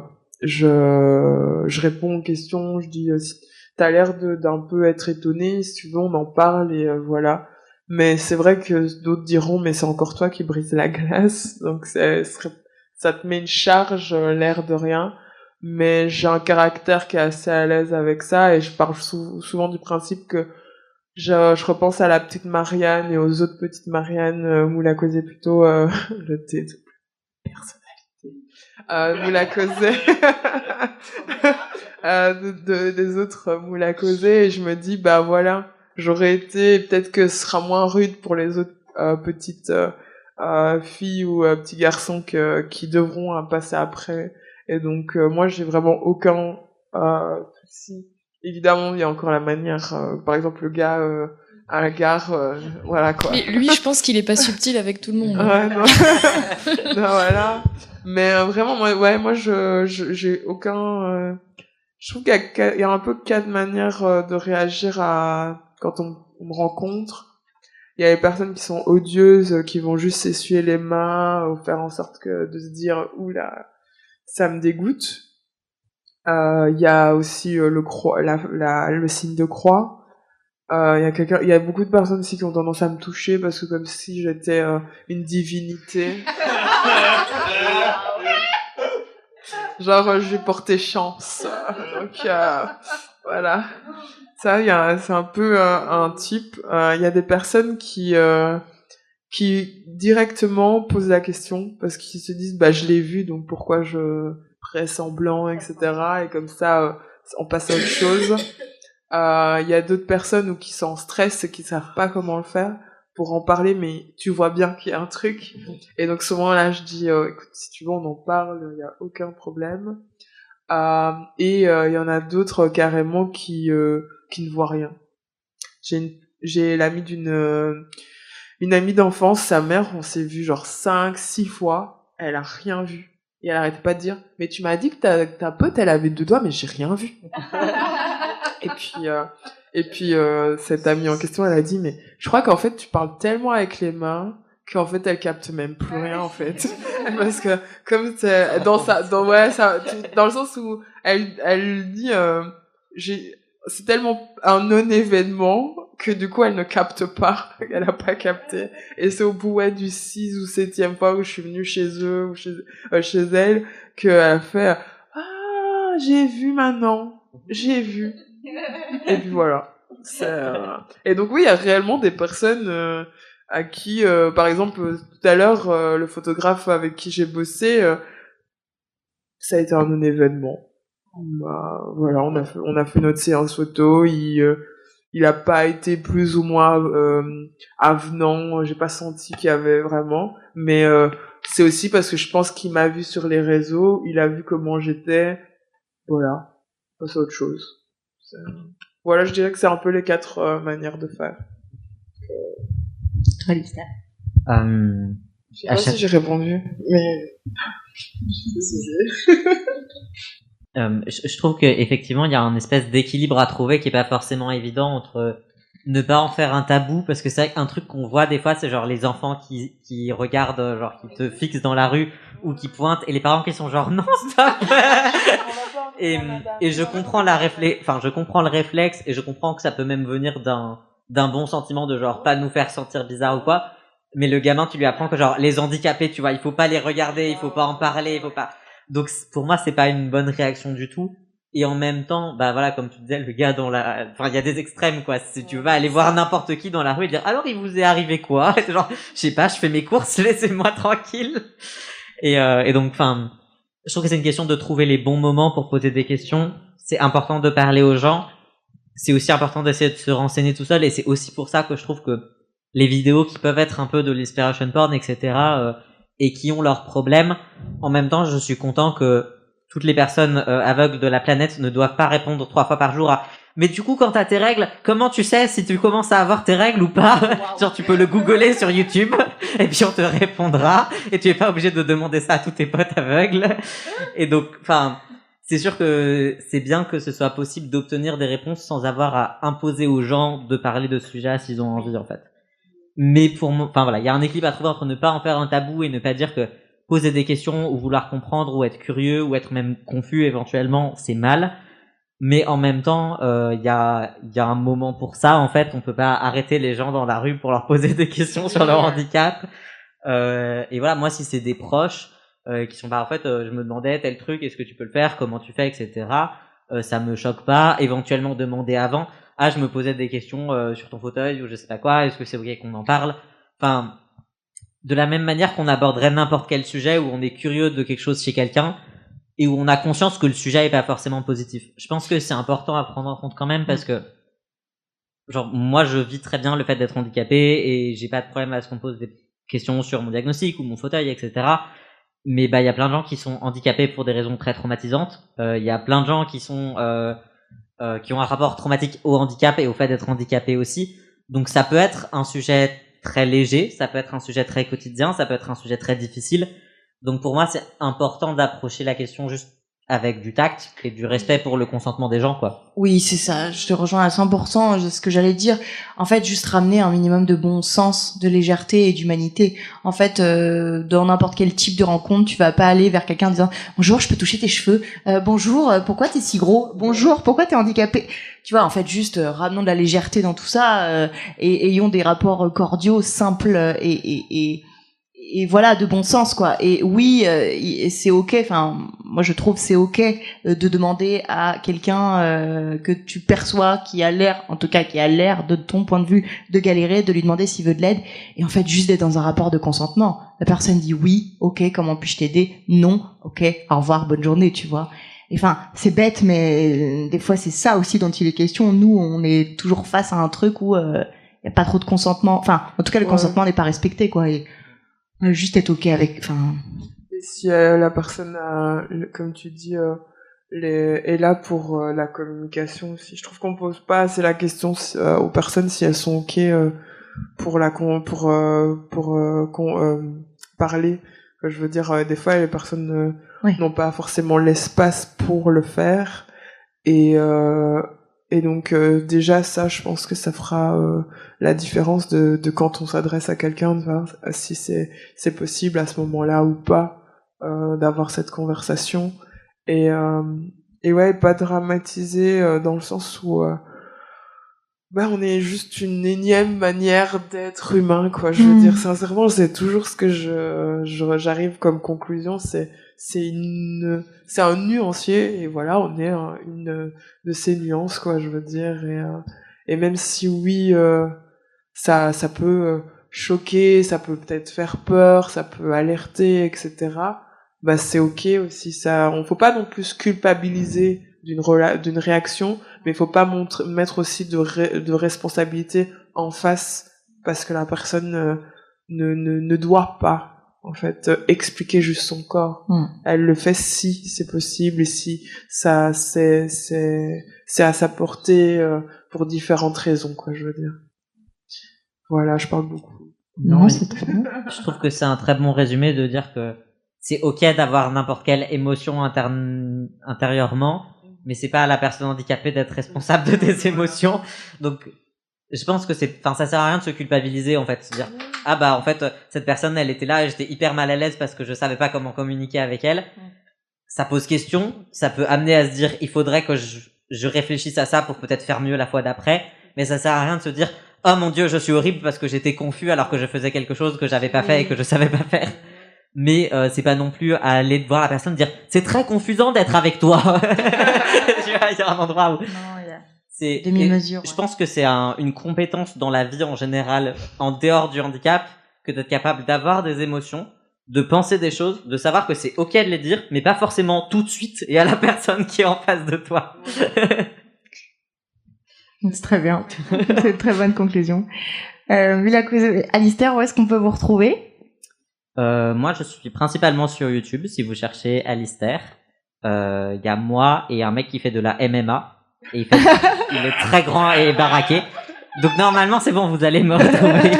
réponds aux questions, je dis t'as l'air d'un peu être étonné, si tu veux on en parle et voilà. Mais c'est vrai que d'autres diront mais c'est encore toi qui brise la glace, donc ça te met une charge, l'air de rien. Mais j'ai un caractère qui est assez à l'aise avec ça et je parle souvent du principe que je repense à la petite Marianne et aux autres petites Marianne, Moula causait plutôt le thé de personnalité. Moula causait des autres Moula causait et je me dis voilà, j'aurais été, peut-être que ce sera moins rude pour les autres petites filles ou petits garçons qui devront passer après. Et donc moi j'ai vraiment aucun souci. Évidemment il y a encore la manière, par exemple le gars à la gare, voilà quoi. Mais lui je pense qu'il est pas subtil avec tout le monde. Ouais, non. Non, voilà. Mais vraiment moi j'ai aucun je trouve qu'il y a un peu quatre manières de réagir quand on me rencontre. Il y a les personnes qui sont odieuses, qui vont juste s'essuyer les mains ou faire en sorte de se dire oula, ça me dégoûte. Il y a aussi le signe de croix. Il y a beaucoup de personnes aussi qui ont tendance à me toucher parce que comme si j'étais une divinité. Genre je vais porter chance. Donc voilà. Ça c'est un peu un type. Il y a des personnes qui directement posent la question parce qu'ils se disent je l'ai vu donc pourquoi je ferais semblant, etc. Et comme ça on passe à autre chose. Il y a d'autres personnes qui sont en stress et qui savent pas comment le faire pour en parler, mais tu vois bien qu'il y a un truc. Et donc souvent là je dis écoute, si tu veux on en parle, il y a aucun problème. Et il y en a d'autres carrément qui ne voient rien. J'ai l'amie une amie d'enfance, sa mère, on s'est vu genre 5-6 fois, elle a rien vu. Et elle arrêtait pas de dire mais tu m'as dit que ta pote elle avait 2 doigts, mais j'ai rien vu. Et puis cette amie en question elle a dit mais je crois qu'en fait tu parles tellement avec les mains qu'en fait elle capte même plus rien en fait. Parce que comme c'est dans le sens où elle dit c'est tellement un non-événement que du coup elle ne capte pas, elle a pas capté. Et c'est au bout du 6 ou 7e fois où je suis venue chez eux ou chez elle qu'elle a fait j'ai vu maintenant, j'ai vu. Et puis voilà. Et donc oui, il y a réellement des personnes à qui, par exemple, tout à l'heure, le photographe avec qui j'ai bossé, ça a été un non-événement. Voilà, on a fait notre séance photo. Il a pas été plus ou moins avenant. J'ai pas senti qu'il y avait vraiment. Mais c'est aussi parce que je pense qu'il m'a vu sur les réseaux. Il a vu comment j'étais voilà, passer à autre chose. Voilà, je dirais que c'est un peu les 4 manières de faire. Alistair. Je sais pas si j'ai répondu, mais je trouve qu'effectivement, il y a un espèce d'équilibre à trouver qui est pas forcément évident entre ne pas en faire un tabou, parce que c'est vrai qu'un truc qu'on voit des fois, c'est genre les enfants qui regardent, genre qui te fixent dans la rue ou qui pointent, et les parents qui sont genre non, stop. et je comprends je comprends le réflexe, et je comprends que ça peut même venir d'un bon sentiment de genre pas nous faire sentir bizarre ou quoi. Mais le gamin, tu lui apprends que genre les handicapés, tu vois, il faut pas les regarder, il faut pas en parler, il faut pas. Donc pour moi, c'est pas une bonne réaction du tout. Et en même temps, bah voilà, comme tu disais, le gars enfin il y a des extrêmes quoi. Si tu vas aller voir n'importe qui dans la rue et dire alors il vous est arrivé quoi, et genre je sais pas, je fais mes courses, laissez-moi tranquille. Et donc enfin, je trouve que c'est une question de trouver les bons moments pour poser des questions. C'est important de parler aux gens. C'est aussi important d'essayer de se renseigner tout seul, et c'est aussi pour ça que je trouve que les vidéos qui peuvent être un peu de l'inspiration porn, etc., et qui ont leurs problèmes, en même temps, je suis content que toutes les personnes aveugles de la planète ne doivent pas répondre 3 fois par jour à « Mais du coup, quand t'as tes règles, comment tu sais si tu commences à avoir tes règles ou pas ?» Genre, tu peux le googler sur YouTube, et puis on te répondra, et tu es pas obligé de demander ça à tous tes potes aveugles. Et donc, enfin, c'est sûr que c'est bien que ce soit possible d'obtenir des réponses sans avoir à imposer aux gens de parler de ce sujet s'ils ont envie, en fait. Mais pour moi, enfin voilà, il y a un équilibre à trouver entre ne pas en faire un tabou et ne pas dire que poser des questions ou vouloir comprendre ou être curieux ou être même confus éventuellement, c'est mal. Mais en même temps, il y a un moment pour ça, en fait. On peut pas arrêter les gens dans la rue pour leur poser des questions sur leur handicap. Et voilà, moi, si c'est des proches qui sont en fait, je me demandais tel truc, est-ce que tu peux le faire, comment tu fais, etc. Ça me choque pas. Éventuellement demander avant. Ah, je me posais des questions sur ton fauteuil ou je sais pas quoi, est-ce que c'est ok qu'on en parle? Enfin, de la même manière qu'on aborderait n'importe quel sujet où on est curieux de quelque chose chez quelqu'un et où on a conscience que le sujet est pas forcément positif. Je pense que c'est important à prendre en compte quand même, parce que genre moi je vis très bien le fait d'être handicapé et j'ai pas de problème à ce qu'on pose des questions sur mon diagnostic ou mon fauteuil, etc. Mais bah il y a plein de gens qui sont handicapés pour des raisons très traumatisantes. Il y a plein de gens qui sont qui ont un rapport traumatique au handicap et au fait d'être handicapé aussi. Donc ça peut être un sujet très léger, ça peut être un sujet très quotidien, ça peut être un sujet très difficile. Donc pour moi, c'est important d'approcher la question juste avec du tact et du respect pour le consentement des gens, quoi. Oui, c'est ça. Je te rejoins à 100%. Ce que j'allais dire, en fait, juste ramener un minimum de bon sens, de légèreté et d'humanité. En fait, dans n'importe quel type de rencontre, tu vas pas aller vers quelqu'un en disant « Bonjour, je peux toucher tes cheveux. Bonjour, pourquoi t'es si gros? Bonjour, pourquoi t'es handicapé ?» Tu vois, en fait, juste ramenons de la légèreté dans tout ça et ayons des rapports cordiaux, simples et voilà, de bon sens, quoi. Et oui, c'est ok. Enfin, moi je trouve c'est ok de demander à quelqu'un que tu perçois qui a l'air, en tout cas qui a l'air de ton point de vue de galérer, de lui demander s'il veut de l'aide, et en fait juste d'être dans un rapport de consentement. La personne dit oui, ok, comment puis-je t'aider? Non, ok, au revoir, bonne journée, tu vois. Enfin, c'est bête, mais des fois c'est ça aussi dont il est question. Nous, on est toujours face à un truc où y a pas trop de consentement. Enfin, en tout cas, le consentement n'est pas respecté, quoi. Et juste être ok avec. Enfin. Et si la personne, comme tu dis, est là pour la communication aussi. Je trouve qu'on pose pas assez la question aux personnes si elles sont ok pour parler. Je veux dire, des fois les personnes n'ont pas forcément l'espace pour le faire, et donc déjà ça, je pense que ça fera la différence de quand on s'adresse à quelqu'un, de voir si c'est possible à ce moment-là ou pas d'avoir cette conversation, et ouais, pas dramatiser dans le sens où on est juste une énième manière d'être humain, quoi. Je veux dire, sincèrement, c'est toujours ce que j'arrive comme conclusion, c'est un nuancier, et voilà, on est une de ces nuances, quoi, je veux dire, et même si oui, ça peut choquer, ça peut peut-être faire peur, ça peut alerter, etc. Bah c'est ok aussi, ça. On faut pas non plus culpabiliser d'une réaction, mais il faut pas mettre aussi de responsabilité en face, parce que la personne ne doit pas en fait, expliquer juste son corps. Elle le fait si c'est possible et si ça c'est à sa portée pour différentes raisons, quoi, je veux dire. Voilà, je parle beaucoup. Non, c'est très bien. Je trouve que c'est un très bon résumé de dire que c'est ok d'avoir n'importe quelle émotion intérieurement, mais c'est pas à la personne handicapée d'être responsable de tes émotions. Donc, je pense que ça sert à rien de se culpabiliser, en fait. Se dire, ah bah, en fait, cette personne, elle était là et j'étais hyper mal à l'aise parce que je savais pas comment communiquer avec elle. Ça pose question. Ça peut amener à se dire, il faudrait que je réfléchisse à ça pour peut-être faire mieux la fois d'après. Mais ça sert à rien de se dire, oh mon Dieu, je suis horrible parce que j'étais confus alors que je faisais quelque chose que j'avais pas fait et que je savais pas faire. Mais c'est pas non plus à aller voir la personne dire, c'est très confusant d'être avec toi. Tu vois, il y a un endroit où c'est demi-mesure. Je pense que c'est une compétence dans la vie en général, en dehors du handicap, que d'être capable d'avoir des émotions, de penser des choses, de savoir que c'est ok de les dire, mais pas forcément tout de suite et à la personne qui est en face de toi. C'est très bien. C'est une très bonne conclusion. Alistair, où est-ce qu'on peut vous retrouver? Moi, je suis principalement sur YouTube. Si vous cherchez Alistair, y a moi et un mec qui fait de la MMA. Et il est très grand et baraqué. Donc normalement, c'est bon, vous allez me retrouver.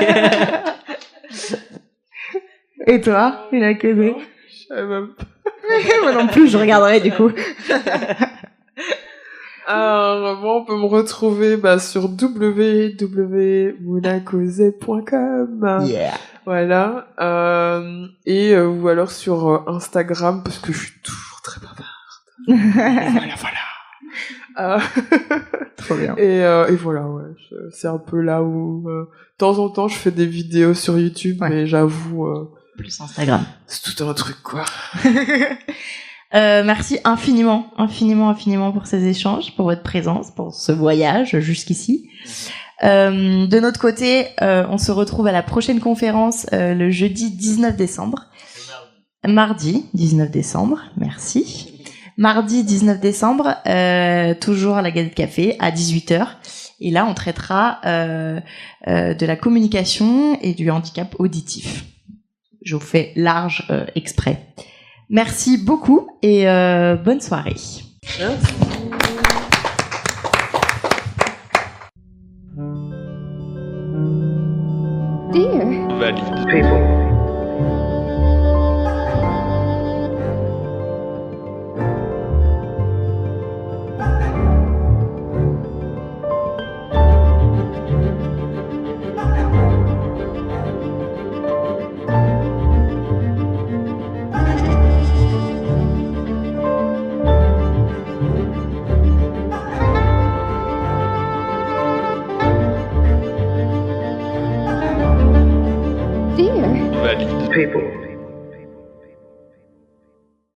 Et toi, Villa-Causé? Je savais même pas. Moi non plus, je regarderai du coup. Alors, moi, on peut me retrouver sur www.moulacausé.com. Yeah. Voilà. Ou alors sur Instagram, parce que je suis toujours très bavarde. Voilà. Trop bien. Et voilà, ouais. C'est un peu là où, de temps en temps, je fais des vidéos sur YouTube, mais j'avoue... plus Instagram. C'est tout un truc, quoi. Merci infiniment pour ces échanges, pour votre présence, pour ce voyage jusqu'ici. De notre côté, on se retrouve à la prochaine conférence le jeudi 19 décembre. Mardi 19 décembre, merci. Mardi 19 décembre, toujours à la Gazette Café à 18h. Et là, on traitera de la communication et du handicap auditif. Je vous fais large exprès. Merci beaucoup et bonne soirée. Merci. Dear Valide. people. Valide. People.